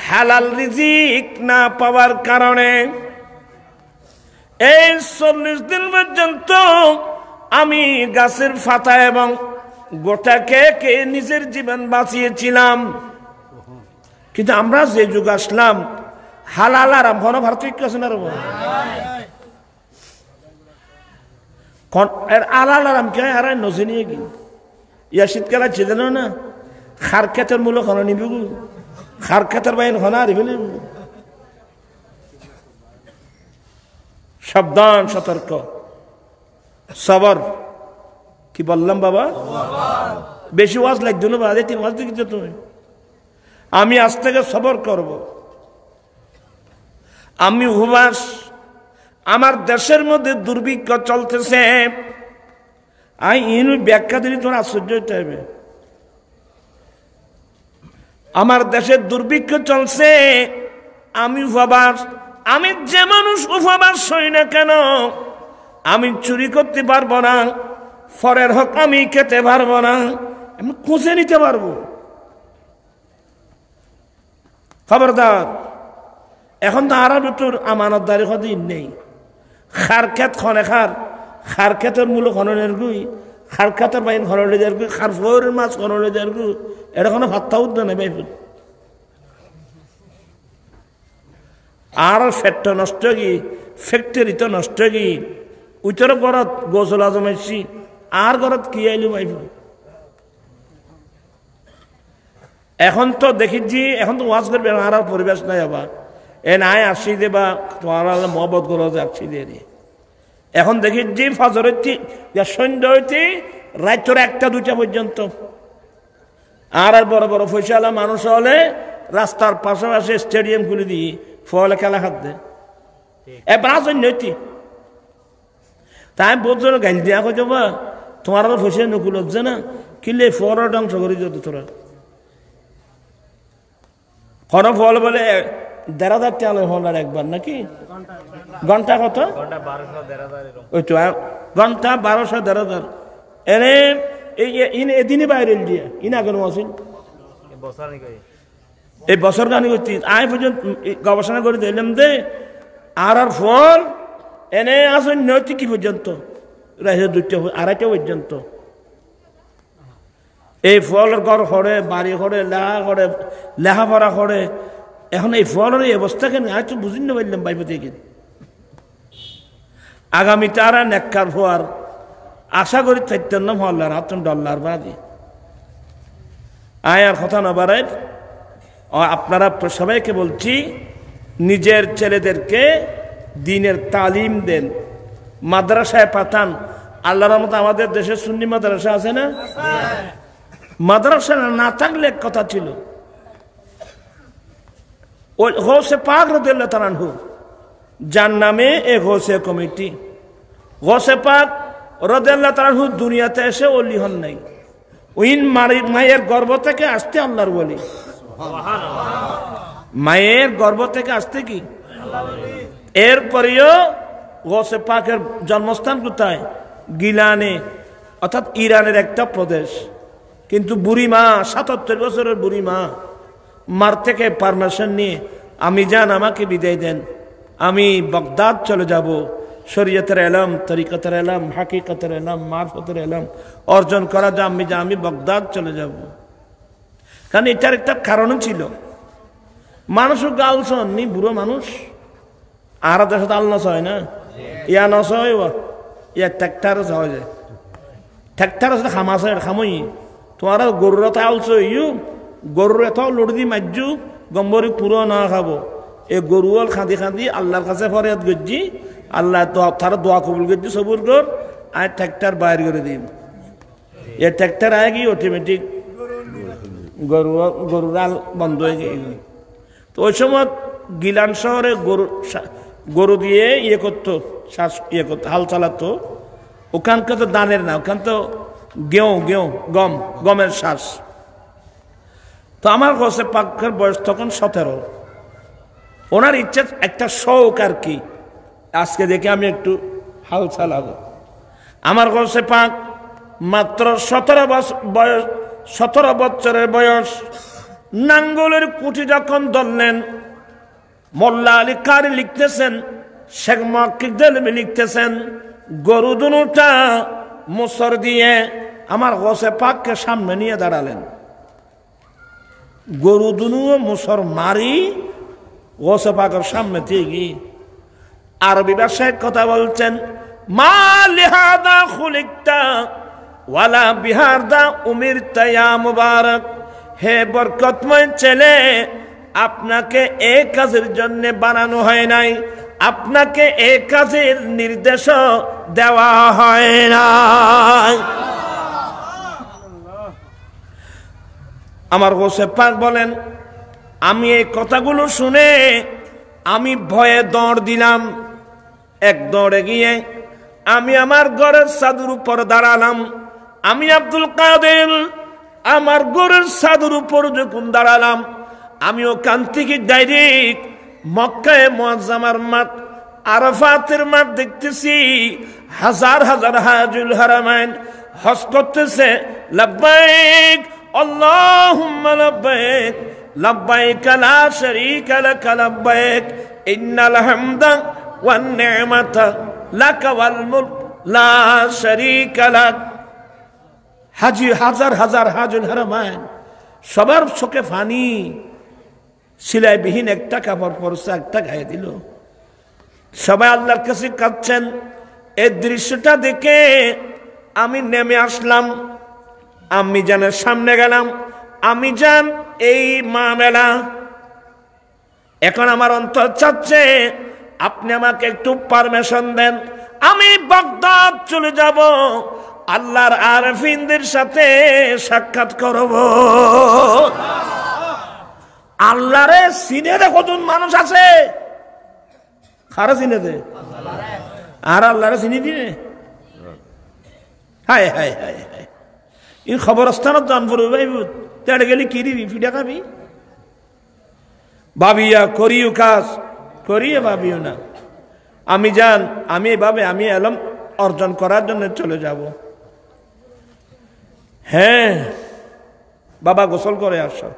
হালাল রিজিক না পাওয়ার কারণে। এই 40 দিন পর্যন্ত আমি গাছের পাতা এবং গোটা খেয়ে নিজের জীবন বাঁচিয়েছিলাম। কিন্তু আমরা যে যুগ আসলাম হালাল আরাম ঘন পার্থক্য আছে না আলাল আরাম কে আর নজে নিয়ে গি ইয়া শীতকালে ছিল না খার খেতের মূল খন নিবি খার খেতের বাইন খন আর সাবধান সতর্ক সবর কি বললাম বাবা বেশি ওয়াজ লাগতো না বাজে 3 ওয়াজ দিচ্ছ তুমি আমি আজ থেকে সবর করব। আমি উপবাস আমার দেশের মধ্যে দুর্ভিক্ষ চলতেছে আমি ইনু ব্যাখ্যা দিলে তোমার আশ্চর্য হইতে হবে। আমার দেশের দুর্ভিক্ষ চলছে আমি উপবাস আমি যে মানুষ উপবাস হই না কেন আমি চুরি করতে পারবো না ফরের হক আমি খেতে পারবো না আমি খুঁজে নিতে পারবো। খবরদার এখন তো আর তোর আমানতদারি কদিন নেই খার খেত খনে খার খেতের মূল খননের গুই খার খেতের বাইন খনলে যার গুই খার ফোরের মাছ খনলে যার গু এটা কোনো ভাত্তা উদ্য নেই ভাই আর ফ্যাক্টর নষ্ট কি ফ্যাক্টরি তো নষ্ট কি উইটার ঘরত গোসলা জমাইছি আর ঘরত কি আইলু ভাইব এখন তো দেখিছি এখন তো ওয়াজ করবে আর পরিবেশ নাই আবার এ নাই আসি দেবা তোমার মহব্বত করো যে আসি দিয়ে দিয়ে এখন দেখিছি ফজর হইতে সন্ধ্যা হইতে রাত্র 1টা 2টা পর্যন্ত আর বড় বড় পয়সাওয়ালা মানুষ হলে রাস্তার পাশাপাশি স্টেডিয়াম খুলে দিয়ে ফলে খেলা খাতে এবার নৈতি তাই বলছো গাইল দিয়া কই যাবা তোমার পয়সা নকুল হচ্ছে না কিলে ফল ধ্বংস করে যেত তোরা কোন ফল বলে 1,500 টাকা হল আর একবার নাকি ঘন্টা কত ওই তো ঘন্টা 1200 1,500 এনে এদিনই বাইরে দিয়া ইনা কেন আসেন এই বছর গানি করতে আয় পর্যন্ত গবেষণা করে দিলাম যে আর ফল এনে আসেন নৈতিক কি পর্যন্ত 2টা 2:30 পর্যন্ত এই ফলের ঘর করে বাড়ি করে লেখাপড়া করে এখন এই ফলের এই অবস্থা কেন আজ তো বুঝিন না পারলাম বাইবে থেকে আগামী তারা নেককার হওয়ার আশা করি থাকতেন না মহল্লার হাতন ডল্লার বাদে আয়ার কথা না বাড়ায় আপনারা সবাইকে বলছি নিজের ছেলেদেরকে দিনের তালিম দেন মাদ্রাসায় পাঠান আল্লাহর রহমতে আমাদের দেশে সুন্নি মাদ্রাসা আছে না মাদ্রাসা না থাকলে এক কথা ছিল ওই গৌসে পাক রাদিয়াল্লাহু তাআলা আনহু যার নামে এক গৌসে কমিটি গৌসে পাক রাদিয়াল্লাহু তাআলা আনহু দুনিয়াতে এসে ওলি হন নাই ওইন মায়ের গর্ভ থেকে আসতে আল্লাহর ওলি মায়ের গর্ভ থেকে আসতে কি এরপরেও গৌসে পাকের জন্মস্থান কোথায় গিলানে অর্থাৎ ইরানের একটা প্রদেশ কিন্তু বুড়ি মা 77 বছরের বুড়ি মা মার থেকে পারমিশন নিয়ে আমি যান আমাকে বিদায় দেন আমি বাগদাদ চলে যাব শরীয়তের ইলম তরিকতের ইলম হাকিকতের ইলম মারফতের ইলম অর্জন করা যা আমি বাগদাদ চলে যাব কারণ এটার একটা কারণ ছিল মানুষও গাল শোননি বুড়ো মানুষ আর দেশে আল নস হয় না ইয়া নস হয় ইয়া ট্র্যাক্টার হয় যায় ট্র্যাক্টার আছে খামাস খামই তোমার গরুর আলছো ইউ গরুর এত লোড দি মাজ্জু গম্বরি পুরো না খাবো এই গরুয়াল খাঁদি খাঁদি আল্লাহর কাছে ফরিয়াদ করছি আল্লাহ তো তার দোয়া কবুল করছি সবুর কর আর ট্র্যাক্টার বাইর করে দিন এ ট্র্যাক্টার আয় কি অটোমেটিক গরুর আল বন্ধ হয়ে গিয়ে তো ওই সময় গিলান শহরে গরু দিয়ে ইয়ে করতো শ্বাস ইয়ে করতো হাল চালাতো ওখানকার তো দানের না ওখান তো গমের শ্বাস তো আমার কাছে পাকের বয়স তখন 17 ওনার ইচ্ছা একটা শৌক আর কি আজকে দেখে আমি একটু হাল চালাবো আমার কাছে পাক মাত্র 17 বছরের বয়স নাঙ্গলের কুটি যখন ধরলেন মোল্লা আলী কারি লিখতেছেন শেখ মুহাক্কিক দেলভি লিখতেছেন গরু দুটা মুসর দিয়ে আমার গসে পাককে সামনে নিয়ে দাঁড়ালেন গরু দুনু মুসর মারি গসে পাকের সামনে থেকে আরবি ভাষায় কথা বলছেন মা লিহাদা খুলিকতা ওয়ালা বিহারদা উমিরতা ইয়া মুবারক হে বরকতময় ছেলে আপনাকে এই কাজের জন্য বানানো হয় নাই আপনাকে এই কাজের নির্দেশ দেওয়া হয় নাই আমার গোসে পাক বলেন আমি এই কথাগুলো শুনে আমি ভয়ে দৌড় দিলাম এক দৌড়ে গিয়ে আমি আমার ঘরের ছাদের উপর দাঁড়ালাম আমি আব্দুল কাদের আমার ঘরের ছাদের উপর যখন দাঁড়ালাম আমি ওখান থেকে ডাইরেক্ট মক্কায়ে মুআজ্জামার মাঠ আরাফাতের মাঠ দেখতেছি হাজার হাজার হাজুল হারামাইন হজ করতেছে লাব্বাইক আল্লাহুম্মা লাব্বাইক লাব্বাইক লা শারীকা লাক লাব্বাইক ইন্নাল হামদা ওয়ান নি'মাতা লাক ওয়াল মুলক লা শারীকা লাক হাজি হাজার হাজার হাজুল হারামাইন সবার চোখে ফানি সিলাইবিহীন একটা কাপড় পরছে, একটা গায়ে দিল। সবাই আল্লাহর কাছে কাঁদছেন। এই দৃশ্যটা দেখে আমি নেমে আসলাম, আম্মি জানের সামনে গেলাম। আম্মি জান, এই মামলা এখন আমার অন্তর চাচ্ছে আপনি আমাকে একটু পারমিশন দেন, আমি বাগদাদ চলে যাব, আল্লাহর আরফিনদের সাথে সাক্ষাৎ করব। আল্লাহরে চিনে দে কতজন মানুষ আছে, কারা চিনে দে আর আল্লাহরে চিনি দিনে। হায় হায় হায় হায়, এই খবরস্থানত জানপুর তেড়ে গেলি কি দিবি, ফিটা খাবি? ভাবিয়া করিও কাজ, করিয়ে ভাবিও না। আমি জান, আমি এভাবে আমি এলম অর্জন করার জন্য চলে যাব। হ্যাঁ বাবা, গোসল করে আসো।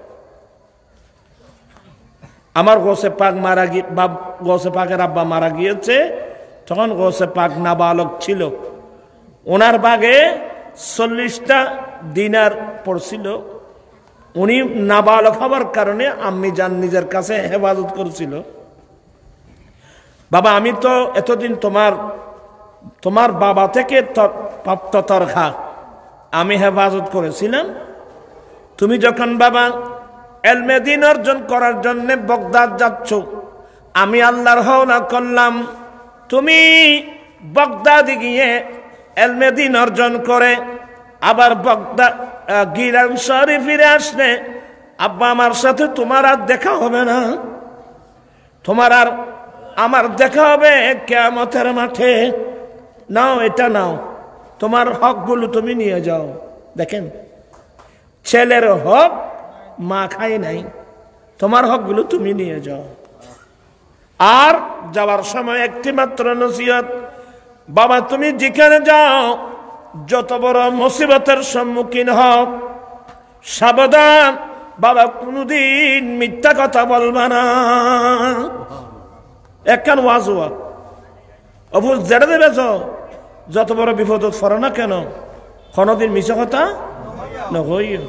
আমার গোসে পাক মারা গিয়ে, গোসে পাকের আব্বা মারা গিয়েছে, তখন গোসে পাক নাবালক ছিল। ওনার বাগে 40টা দিনার পড়ছিল। উনি নাবালক হওয়ার কারণে আম্মি জান নিজের কাছে হেফাজত করছিল। বাবা, আমি তো এতদিন তোমার বাবা থেকে প্রাপ্ত তরখা আমি হেফাজত করেছিলাম। তুমি যখন বাবা এলমে দ্বীন অর্জন করার জন্য বাগদাদ যাচ্ছ, আমি আল্লাহর হাওলা করলাম তুমি বাগদাদে গিয়ে এলমে দ্বীন অর্জন করে আবার বাগদাদ গিলান শহরে ফিরে আসলে আব্বা আমার সাথে তোমার আর দেখা হবে না, তোমার আর আমার দেখা হবে কিয়ামতের মাঠে। নাও, এটা নাও, তোমার হকগুলো তুমি নিয়ে যাও। দেখেন, ছেলের হক মা খায় নাই, তোমার হকগুলো তুমি নিয়ে যাও। আর যাওয়ার সময় একটি মাত্র নসিহত, বাবা তুমি যেখানে যাও যত বড় মুসিবতের সম্মুখীন হও, সাবধান বাবা, কোনদিন মিথ্যা কথা বলবা না। একখান ওয়াজ হওয়া অবুল জেড়ে দেবেছ, যত বড় বিপদ ফর না কেন, কোনদিন মিছা কথা নহইও।